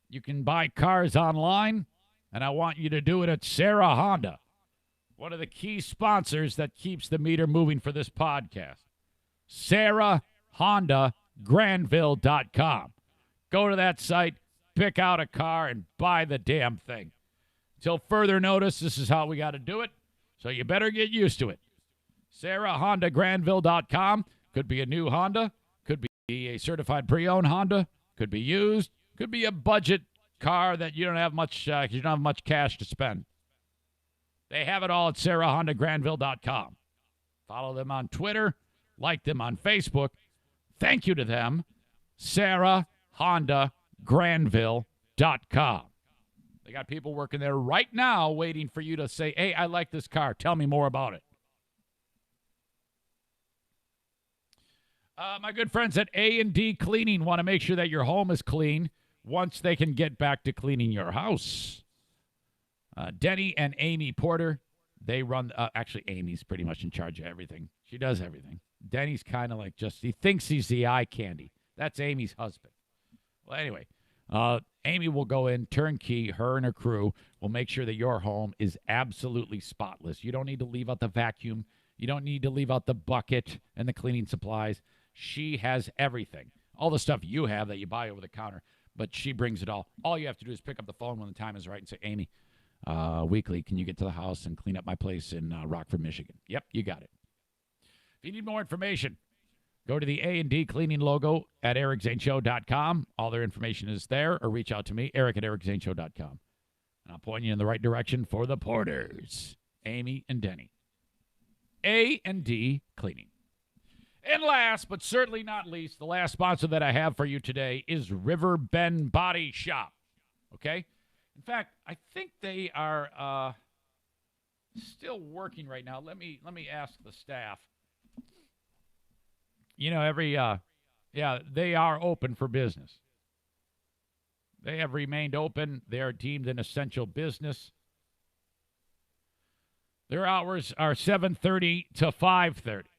You can buy cars online, and I want you to do it at Sarah Honda, one of the key sponsors that keeps the meter moving for this podcast. SarahHondaGranville.com. Go to that site, pick out a car, and buy the damn thing. Till further notice, this is how we got to do it, so you better get used to it. SarahHondaGranville.com. Could be a new Honda, could be a certified pre-owned Honda, could be used, could be a budget car that you don't have much cash to spend. They have it all at SarahHondaGranville.com. Follow them on Twitter. Like them on Facebook. Thank you to them. SarahHondaGranville.com. They got people working there right now waiting for you to say, hey, I like this car. Tell me more about it. My good friends at A&D Cleaning want to make sure that your home is clean once they can get back to cleaning your house. Denny and Amy Porter, they run, actually Amy's pretty much in charge of everything. She does everything. Denny's kind of like he thinks he's the eye candy. That's Amy's husband. Well, anyway, Amy will go in, turnkey, her and her crew will make sure that your home is absolutely spotless. You don't need to leave out the vacuum. You don't need to leave out the bucket and the cleaning supplies. She has everything. All the stuff you have that you buy over the counter, but she brings it all. All you have to do is pick up the phone when the time is right and say, Amy, weekly, can you get to the house and clean up my place in Rockford, Michigan? Yep, you got it. If you need more information, go to the A&D Cleaning logo at EricZaneShow.com. All their information is there, or reach out to me, Eric at EricZaneShow.com. And I'll point you in the right direction for the Porters, Amy and Denny. A&D Cleaning. And last, but certainly not least, the last sponsor that I have for you today is River Bend Body Shop. Okay? In fact, I think they are still working right now. Let me ask the staff. You know, they are open for business. They have remained open. They are deemed an essential business. Their hours are 7:30 to 5:30.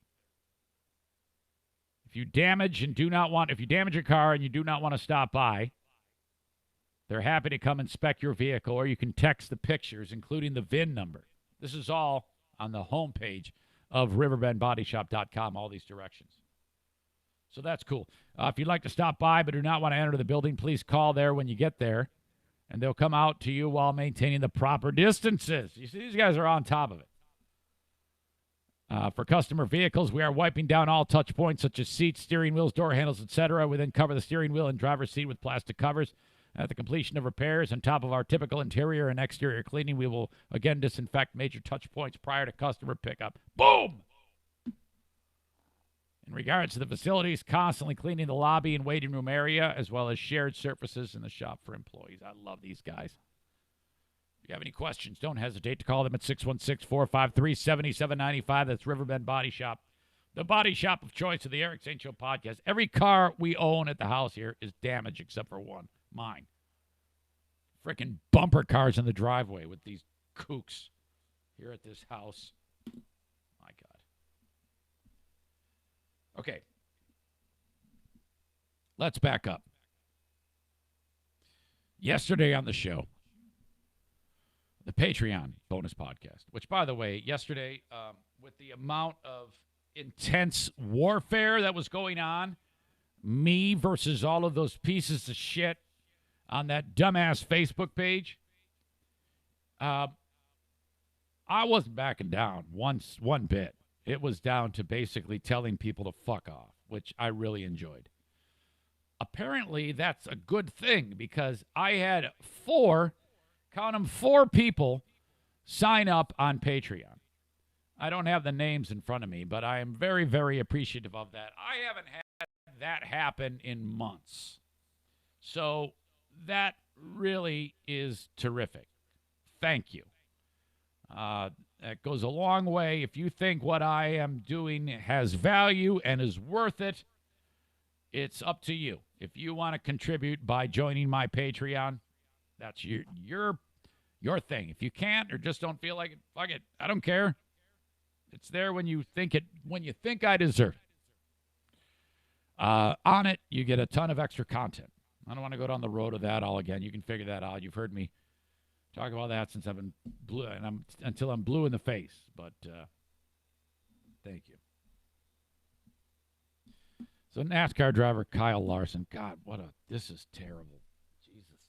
If you damage your car and you do not want to stop by, they're happy to come inspect your vehicle, or you can text the pictures, including the VIN number. This is all on the homepage of riverbendbodyshop.com, all these directions. So that's cool. If you'd like to stop by but do not want to enter the building, please call there when you get there, and they'll come out to you while maintaining the proper distances. You see, these guys are on top of it. For customer vehicles, we are wiping down all touch points such as seats, steering wheels, door handles, etc. We then cover the steering wheel and driver's seat with plastic covers. At the completion of repairs, on top of our typical interior and exterior cleaning, we will again disinfect major touch points prior to customer pickup. Boom! In regards to the facilities, constantly cleaning the lobby and waiting room area, as well as shared surfaces in the shop for employees. I love these guys. If you have any questions, don't hesitate to call them at 616-453-7795. That's Riverbend Body Shop, the body shop of choice of the Eric St. Show podcast. Every car we own at the house here is damaged except for one, mine. Freaking bumper cars in the driveway with these kooks here at this house. My God. Okay. Let's back up. Yesterday on the show, the Patreon bonus podcast, which, by the way, yesterday, with the amount of intense warfare that was going on, me versus all of those pieces of shit on that dumbass Facebook page, I wasn't backing down one bit. It was down to basically telling people to fuck off, which I really enjoyed. Apparently, that's a good thing because I had four people sign up on Patreon. I don't have the names in front of me, but I am very, very appreciative of that. I haven't had that happen in months. So that really is terrific. Thank you. That goes a long way. If you think what I am doing has value and is worth it, it's up to you. If you want to contribute by joining my Patreon, that's your thing. If you can't or just don't feel like it, fuck it. I don't care. It's there when you think I deserve it. On it, you get a ton of extra content. I don't want to go down the road of that all again. You can figure that out. You've heard me talk about that since I've been blue, and until I'm blue in the face. But thank you. So NASCAR driver Kyle Larson. God, this is terrible. Jesus.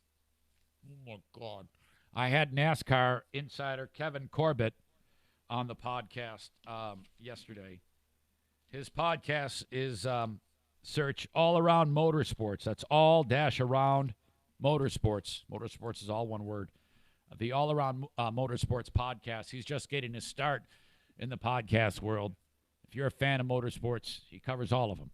Oh my God. I had NASCAR insider Kevin Corbett on the podcast yesterday. His podcast is search All Around Motorsports. That's all-around motorsports. Motorsports is all one word. The All Around Motorsports podcast. He's just getting his start in the podcast world. If you're a fan of motorsports, he covers all of them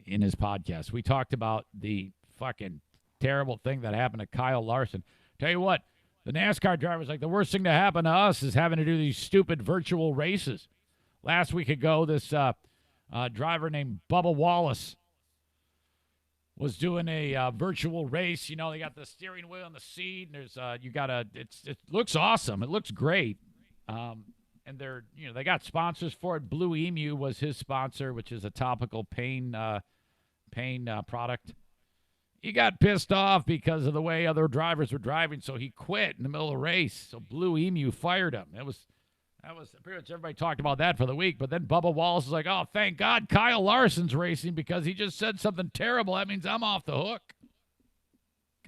in his podcast. We talked about the fucking terrible thing that happened to Kyle Larson. Tell you what, the NASCAR driver's like, the worst thing to happen to us is having to do these stupid virtual races. Last week ago, this driver named Bubba Wallace was doing a virtual race. You know, they got the steering wheel and the seat, and there's it looks awesome. It looks great. And they got sponsors for it. Blue Emu was his sponsor, which is a topical pain product. He got pissed off because of the way other drivers were driving, so he quit in the middle of the race. So Blue Emu fired him. That was pretty much everybody talked about that for the week. But then Bubba Wallace was like, oh, thank God Kyle Larson's racing because he just said something terrible. That means I'm off the hook.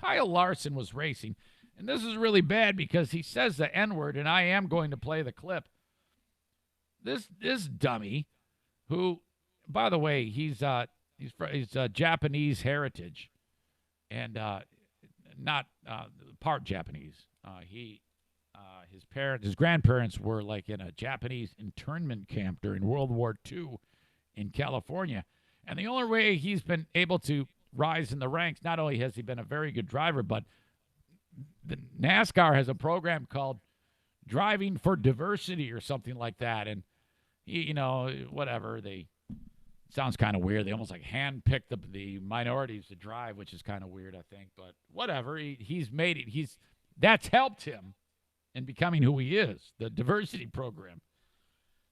Kyle Larson was racing. And this is really bad because he says the N-word, and I am going to play the clip. This dummy, who, by the way, he's Japanese heritage, and not part Japanese. His grandparents were like in a Japanese internment camp during World War II in California. And the only way he's been able to rise in the ranks, not only has he been a very good driver, but the NASCAR has a program called Driving for Diversity or something like that. And, whatever, sounds kind of weird. They almost like handpick the minorities to drive, which is kind of weird, I think. But whatever, he's made it. That's helped him in becoming who he is, the diversity program.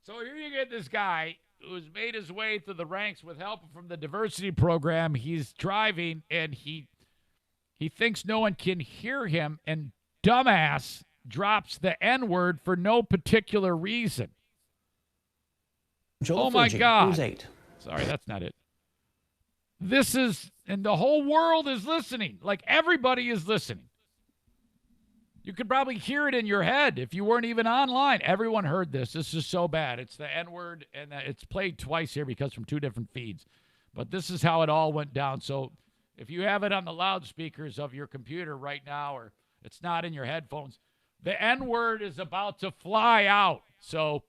So here you get this guy who's made his way through the ranks with help from the diversity program. He's driving, and he thinks no one can hear him, and dumbass drops the N-word for no particular reason. Joel my Fugee, God. News 8. Sorry, that's not it. And the whole world is listening. Like, everybody is listening. You could probably hear it in your head if you weren't even online. Everyone heard this. This is so bad. It's the N-word, and it's played twice here because from two different feeds. But this is how it all went down. So if you have it on the loudspeakers of your computer right now, or it's not in your headphones, the N-word is about to fly out. So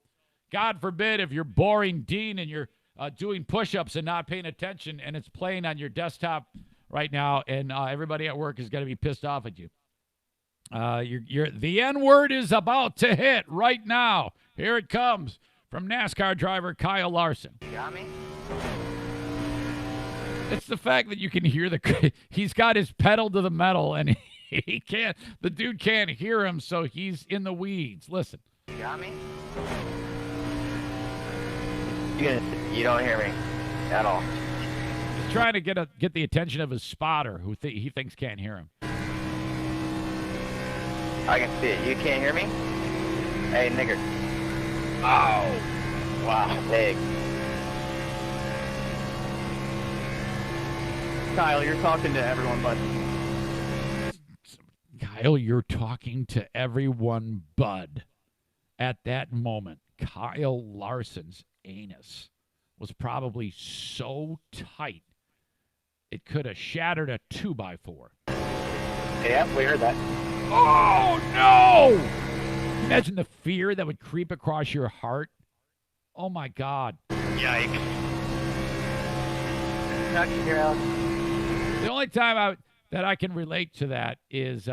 God forbid if you're boring Dean and you're doing push-ups and not paying attention, and it's playing on your desktop right now, and everybody at work is going to be pissed off at you. The N-word is about to hit right now. Here it comes from NASCAR driver Kyle Larson. You got me? It's the fact that you can hear he's got his pedal to the metal, and the dude can't hear him, so he's in the weeds. Listen. You got me? You don't hear me at all. He's trying to get the attention of his spotter, who he thinks can't hear him. I can see it. You can't hear me? Hey, nigger. Oh. Wow, big. Kyle, you're talking to everyone, bud. Kyle, you're talking to everyone, bud. At that moment, Kyle Larson's anus was probably so tight it could have shattered a 2x4. Yeah, we heard that. Oh, no! Imagine the fear that would creep across your heart. Oh, my God. Yikes. Not here, Alex. The only time that I can relate to that is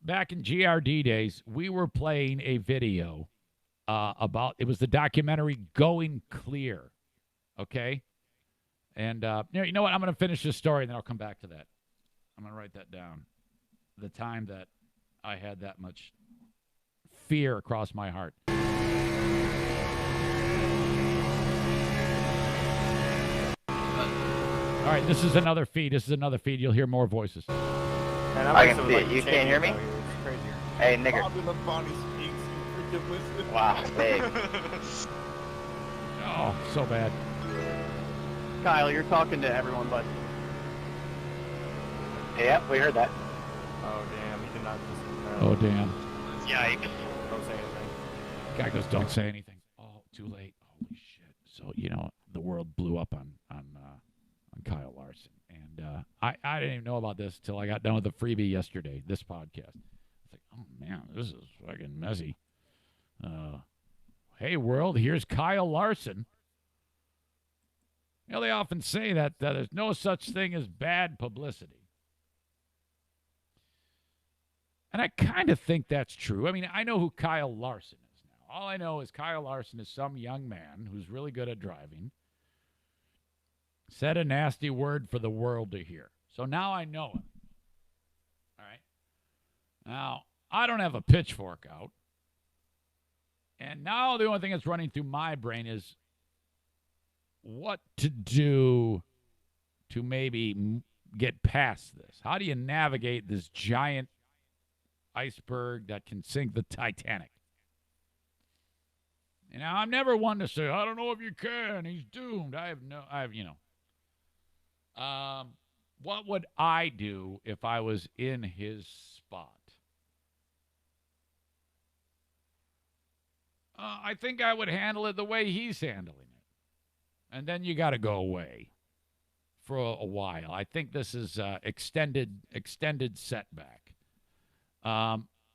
back in GRD days, we were playing a video it was the documentary Going Clear, okay? And you know what? I'm going to finish this story, and then I'll come back to that. I'm going to write that down. The time that I had that much fear across my heart. All right, this is another feed. You'll hear more voices. I can see it. You can't hear me? Hey, nigger. Wow, big. Oh, so bad. Kyle, you're talking to everyone, bud. Yeah, we heard that. Oh, damn. He did not just... Oh, damn. Yikes. Don't say anything. Guy goes, don't say anything. Oh, too late. Holy shit. So, the world blew up on Kyle Larson. And I didn't even know about this until I got done with the freebie yesterday, this podcast. It's like, oh, man, this is fucking messy. Hey, world, here's Kyle Larson. They often say that there's no such thing as bad publicity. And I kind of think that's true. I mean, I know who Kyle Larson is now. All I know is Kyle Larson is some young man who's really good at driving. Said a nasty word for the world to hear. So now I know him. All right? Now, I don't have a pitchfork out. And now the only thing that's running through my brain is what to do to maybe get past this. How do you navigate this giant iceberg that can sink the Titanic? I'm never one to say, I don't know if you can. He's doomed. What would I do if I was in his spot? I think I would handle it the way he's handling it. And then you got to go away for a while. I think this is extended setback.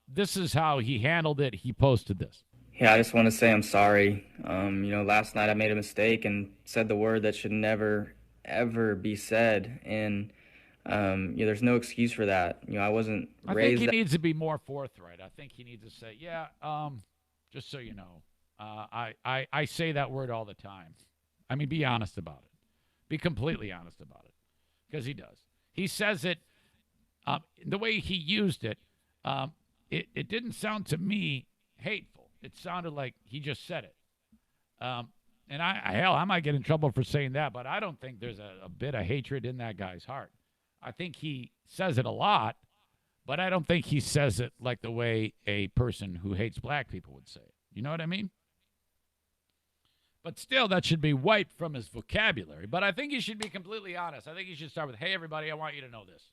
This is how he handled it. He posted this. Yeah, I just want to say I'm sorry. Last night I made a mistake and said the word that should never, ever be said. And, there's no excuse for that. I wasn't raised. I think he needs to be more forthright. I think he needs to say, just so you know, I say that word all the time. I mean, be honest about it. Be completely honest about it. Because he does. He says it, the way he used it, it didn't sound to me hateful. It sounded like he just said it. And I might get in trouble for saying that, but I don't think there's a bit of hatred in that guy's heart. I think he says it a lot, but I don't think he says it like the way a person who hates black people would say it. You know what I mean? But still, that should be wiped from his vocabulary. But I think he should be completely honest. I think he should start with, hey, everybody, I want you to know this.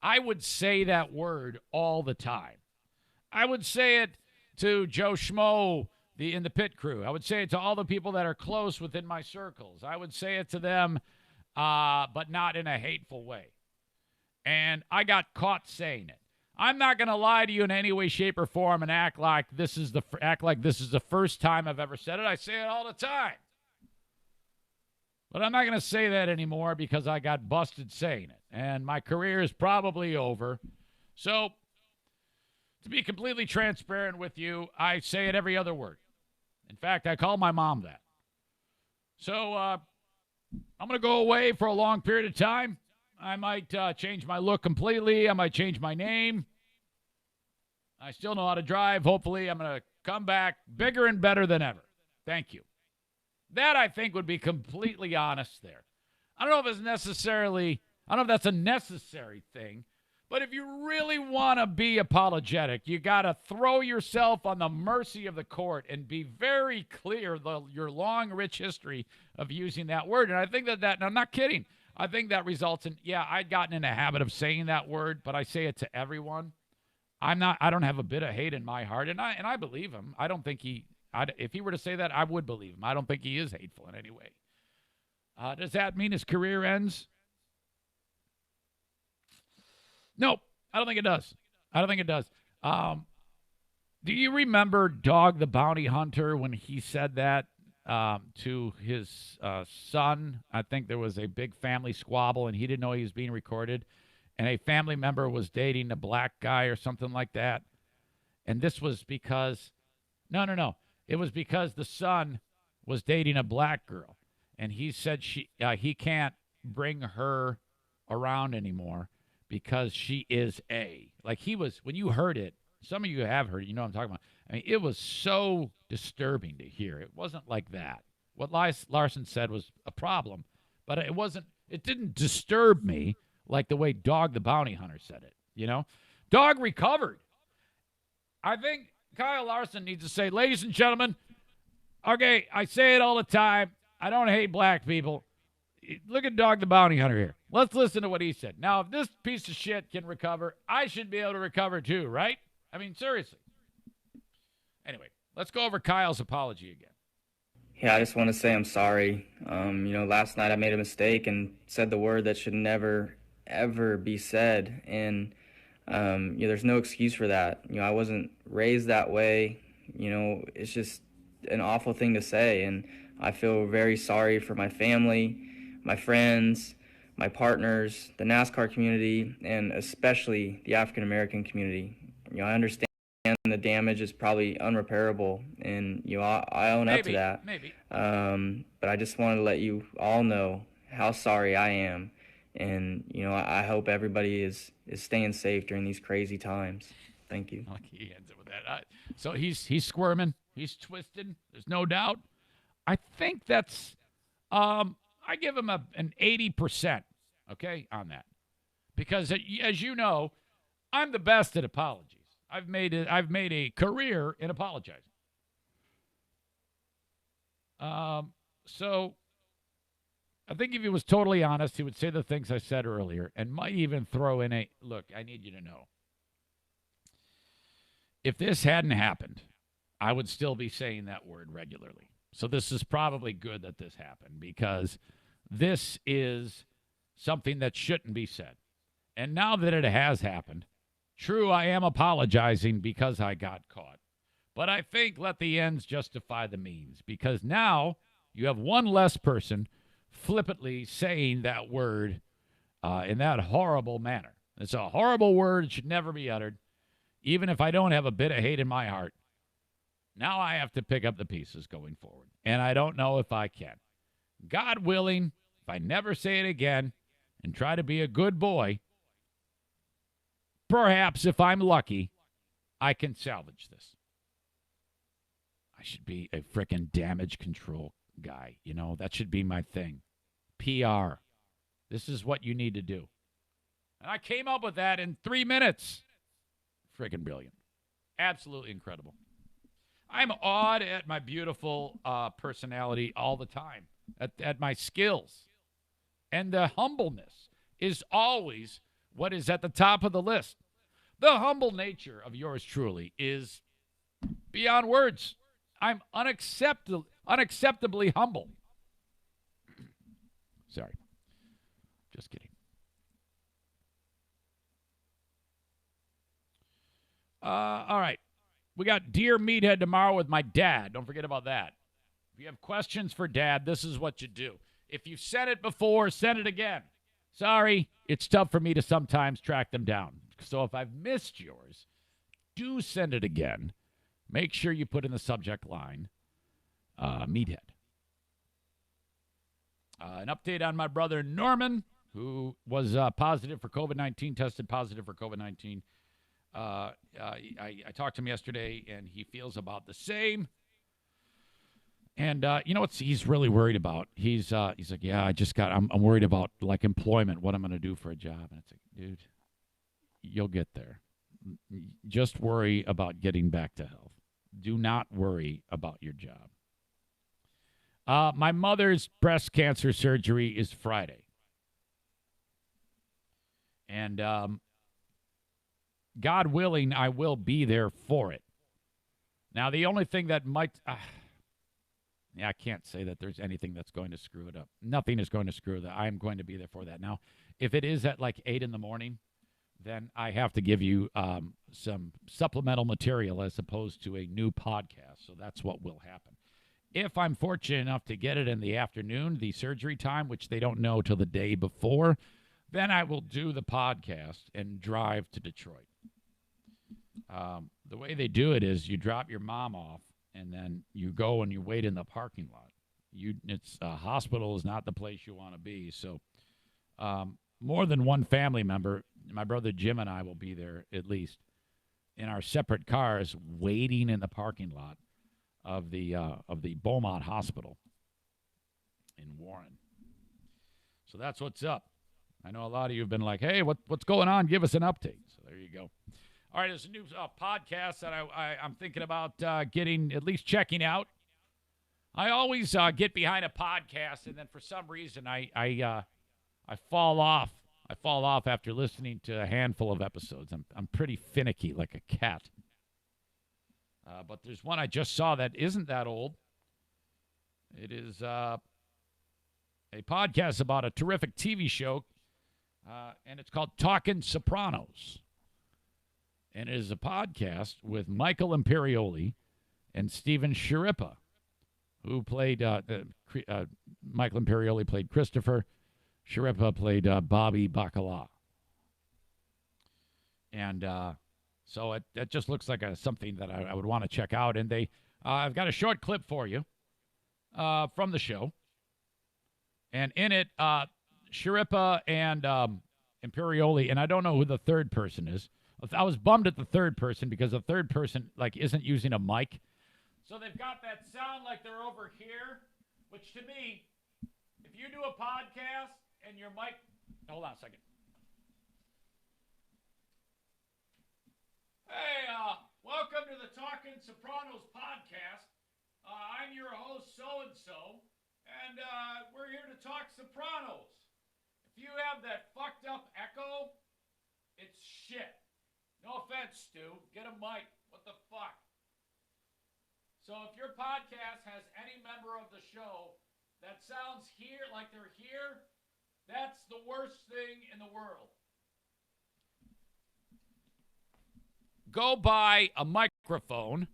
I would say that word all the time. I would say it to Joe Schmo in the pit crew. I would say it to all the people that are close within my circles. I would say it to them, but not in a hateful way. And I got caught saying it. I'm not going to lie to you in any way, shape, or form and act like this is the first time I've ever said it. I say it all the time. But I'm not going to say that anymore because I got busted saying it. And my career is probably over. So, to be completely transparent with you, I say it every other word. In fact, I call my mom that. So, I'm going to go away for a long period of time. I might change my look completely. I might change my name. I still know how to drive. Hopefully, I'm going to come back bigger and better than ever. Thank you. That, I think, would be completely honest there. I don't know if that's a necessary thing, but if you really want to be apologetic, you got to throw yourself on the mercy of the court and be very clear your long, rich history of using that word. And I think that, and I'm not kidding, I think that results in, I'd gotten in a habit of saying that word, but I say it to everyone. I don't have a bit of hate in my heart, and I believe him. I don't think if he were to say that, I would believe him. I don't think he is hateful in any way. Does that mean his career ends? No, I don't think it does. Do you remember Dog the Bounty Hunter when he said that to his son? I think there was a big family squabble, and he didn't know he was being recorded, and a family member was dating a black guy or something like that. And this was because, no. It was because the son was dating a black girl, and he said he can't bring her around anymore because she is a. Like he was, when you heard it, some of you have heard it, you know what I'm talking about. I mean, it was so disturbing to hear. It wasn't like that. What Larson said was a problem, but it didn't disturb me like the way Dog the Bounty Hunter said it, you know? Dog recovered. I think Kyle Larson needs to say, ladies and gentlemen, okay, I say it all the time. I don't hate black people. Look at Dog the Bounty Hunter here. Let's listen to what he said. Now, if this piece of shit can recover, I should be able to recover too, right? I mean, seriously. Anyway, let's go over Kyle's apology again. Yeah, I just want to say I'm sorry. Last night I made a mistake and said the word that should never, ever be said. And, there's no excuse for that. I wasn't raised that way. It's just an awful thing to say. And I feel very sorry for my family, my friends, my partners, the NASCAR community, and especially the African-American community. I understand the damage is probably unrepairable, and I own up to that. Maybe. But I just wanted to let you all know how sorry I am, and I hope everybody is staying safe during these crazy times. Thank you. He ends it with that. So he's squirming, he's twisted. There's no doubt. I think that's I give him an 80%. Okay, on that, because as you know, I'm the best at apologies. I've made a career in apologizing. So I think if he was totally honest, he would say the things I said earlier and might even throw in look, I need you to know. If this hadn't happened, I would still be saying that word regularly. So this is probably good that this happened, because this is something that shouldn't be said. And now that it has happened, true, I am apologizing because I got caught. But I think let the ends justify the means, because now you have one less person flippantly saying that word in that horrible manner. It's a horrible word. It should never be uttered. Even if I don't have a bit of hate in my heart, now I have to pick up the pieces going forward. And I don't know if I can. God willing, if I never say it again and try to be a good boy, perhaps if I'm lucky, I can salvage this. I should be a frickin' damage control guy. You know, that should be my thing. PR. This is what you need to do. And I came up with that in 3 minutes. Frickin' brilliant. Absolutely incredible. I'm awed at my beautiful personality all the time, at my skills. And the humbleness is always what is at the top of the list. The humble nature of yours truly is beyond words. I'm unacceptably humble. Sorry. Just kidding. All right. We got Dear Meathead tomorrow with my dad. Don't forget about that. If you have questions for Dad, this is what you do. If you've said it before, send it again. Sorry, it's tough for me to sometimes track them down. So if I've missed yours, do send it again. Make sure you put in the subject line, Meathead. An update on my brother Norman, who was positive for COVID-19, tested positive for COVID-19. I talked to him yesterday, and he feels about the same. And you know what he's really worried about? He's like, yeah, I'm worried about, like, employment, what I'm going to do for a job. And it's like, dude, you'll get there. Just worry about getting back to health. Do not worry about your job. My mother's breast cancer surgery is Friday. And God willing, I will be there for it. Now, the only thing that might... I can't say that there's anything that's going to screw it up. Nothing is going to screw that. I'm going to be there for that. Now, if it is at like 8 in the morning, then I have to give you some supplemental material as opposed to a new podcast. So that's what will happen. If I'm fortunate enough to get it in the afternoon, the surgery time, which they don't know till the day before, then I will do the podcast and drive to Detroit. The way they do it is you drop your mom off, and then you go and you wait in the parking lot. It's hospital is not the place you want to be. So more than one family member, my brother Jim and I will be there at least in our separate cars, waiting in the parking lot of the Beaumont Hospital in Warren. So that's what's up. I know a lot of you have been like, hey, what's going on? Give us an update. So there you go. All right, there's a new podcast that I'm thinking about getting, at least checking out. I always get behind a podcast, and then for some reason I fall off. I fall off after listening to a handful of episodes. I'm pretty finicky, like a cat. But there's one I just saw that isn't that old. It is a podcast about a terrific TV show, and it's called Talkin' Sopranos. And it is a podcast with Michael Imperioli and Steven Sciarippa, who played, Michael Imperioli played Christopher, Sciarippa played Bobby Bacala. And so it just looks like something that I would want to check out. And I've got a short clip for you from the show. And in it, Sciarippa and Imperioli, and I don't know who the third person is. I was bummed at the third person because the third person isn't using a mic. So they've got that sound like they're over here, which to me, if you do a podcast and your mic... Hold on a second. Hey, welcome to the Talkin' Sopranos podcast. I'm your host, so-and-so, and we're here to talk Sopranos. If you have that fucked up echo, it's shit. No offense, Stu. Get a mic. What the fuck? So if your podcast has any member of the show that sounds here like they're here, That's the worst thing in the world. Go buy a microphone,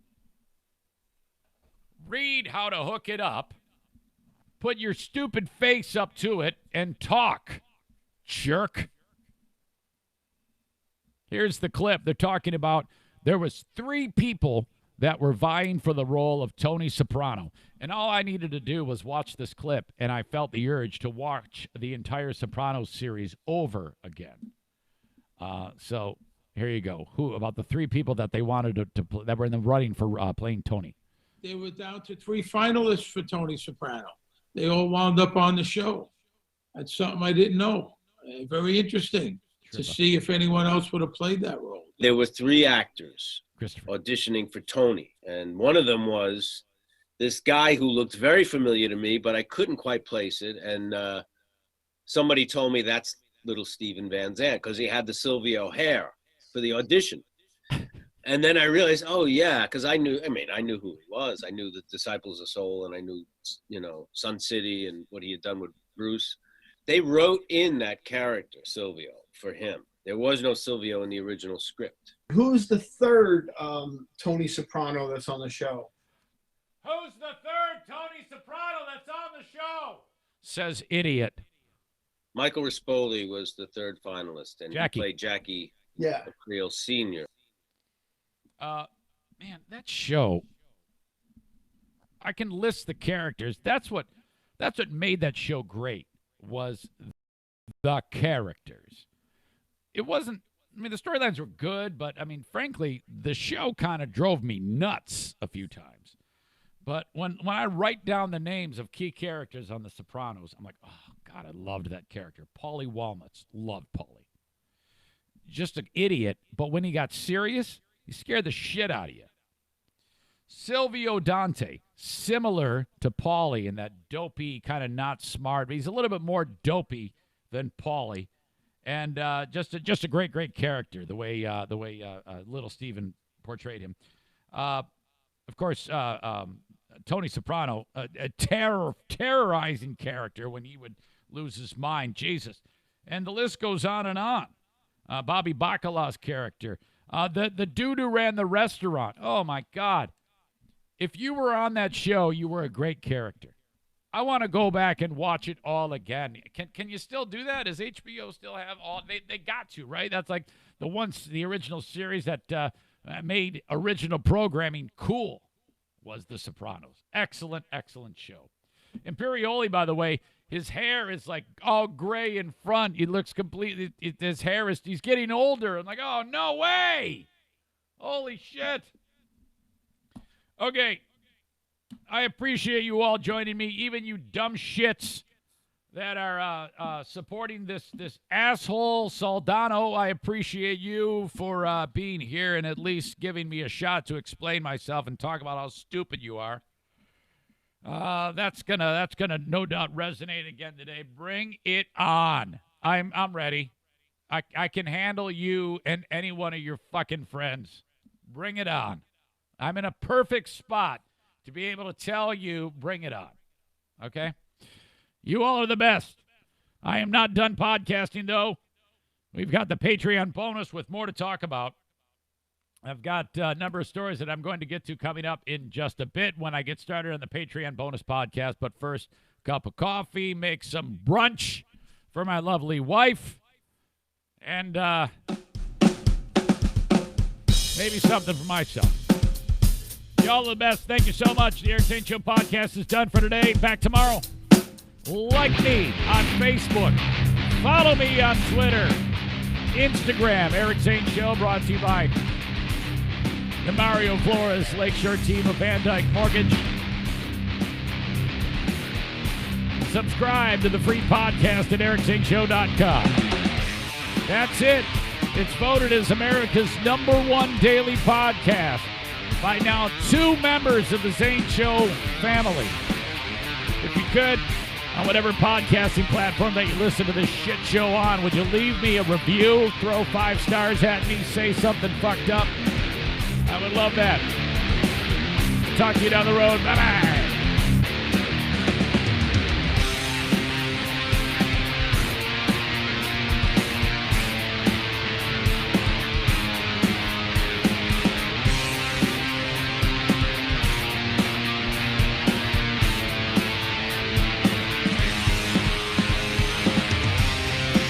read how to hook it up, put your stupid face up to it, and talk, jerk. Here's the clip. They're talking about there was 3 people that were vying for the role of Tony Soprano. And all I needed to do was watch this clip, and I felt the urge to watch the entire Sopranos series over again. So here you go. Who about the 3 people that they wanted to that were in the running for playing Tony? They were down to 3 finalists for Tony Soprano. They all wound up on the show. That's something I didn't know. Very interesting to see if anyone else would have played that role. There were 3 actors auditioning for Tony, and one of them was this guy who looked very familiar to me, but I couldn't quite place it. And somebody told me that's little Steven Van Zandt because he had the Silvio hair for the audition. And then I realized, oh yeah, because I knew who he was. I knew the Disciples of Soul, and I knew, Sun City and what he had done with Bruce. They wrote in that character, Silvio, for him. There was no Silvio in the original script. Who's the third Tony Soprano that's on the show? Who's the third Tony Soprano that's on the show? Says idiot. Michael Rispoli was the 3rd finalist, and Jackie. he played Jackie Creel Sr. Man, that show, I can list the characters. That's what made that show great, was the characters. It wasn't, the storylines were good, but, frankly, the show kind of drove me nuts a few times. But when I write down the names of key characters on The Sopranos, I'm like, oh, God, I loved that character. Paulie Walnuts. Loved Paulie. Just an idiot, but when he got serious, he scared the shit out of you. Silvio Dante, similar to Paulie in that dopey, kind of not smart, but he's a little bit more dopey than Paulie. And just a great character, the way little Steven portrayed him. Of course, Tony Soprano, a terrorizing character when he would lose his mind. Jesus. And the list goes on and on. Bobby Bacala's character. The dude who ran the restaurant. Oh, my God. If you were on that show, you were a great character. I want to go back and watch it all again. Can you still do that? Does HBO still have all? They got to, right? That's like the original series that made original programming cool was The Sopranos. Excellent show. Imperioli, by the way, his hair is like all gray in front. He looks completely, his hair is, he's getting older. I'm like, oh, no way. Holy shit. Okay. I appreciate you all joining me, even you dumb shits that are supporting this asshole Soldano. I appreciate you for being here and at least giving me a shot to explain myself and talk about how stupid you are. That's gonna no doubt resonate again today. Bring it on. I'm ready. I can handle you and any one of your fucking friends. Bring it on. I'm in a perfect spot to be able to tell you, bring it on. Okay? You all are the best. I am not done podcasting, though. We've got the Patreon bonus with more to talk about. I've got a number of stories that I'm going to get to coming up in just a bit when I get started on the Patreon bonus podcast. But first, cup of coffee, make some brunch for my lovely wife, and maybe something for myself. Y'all are the best. Thank you so much. The Eric Zane Show podcast is done for today. Back tomorrow. Like me on Facebook. Follow me on Twitter. Instagram, Eric Zane Show, brought to you by the Mario Flores Lakeshore team of Van Dyke Mortgage. Subscribe to the free podcast at ericzaneshow.com. That's it. It's voted as America's #1 daily podcast by now 2 members of the Zane Show family. If you could, on whatever podcasting platform that you listen to this shit show on, would you leave me a review, throw 5 stars at me, say something fucked up? I would love that. Talk to you down the road. Bye-bye.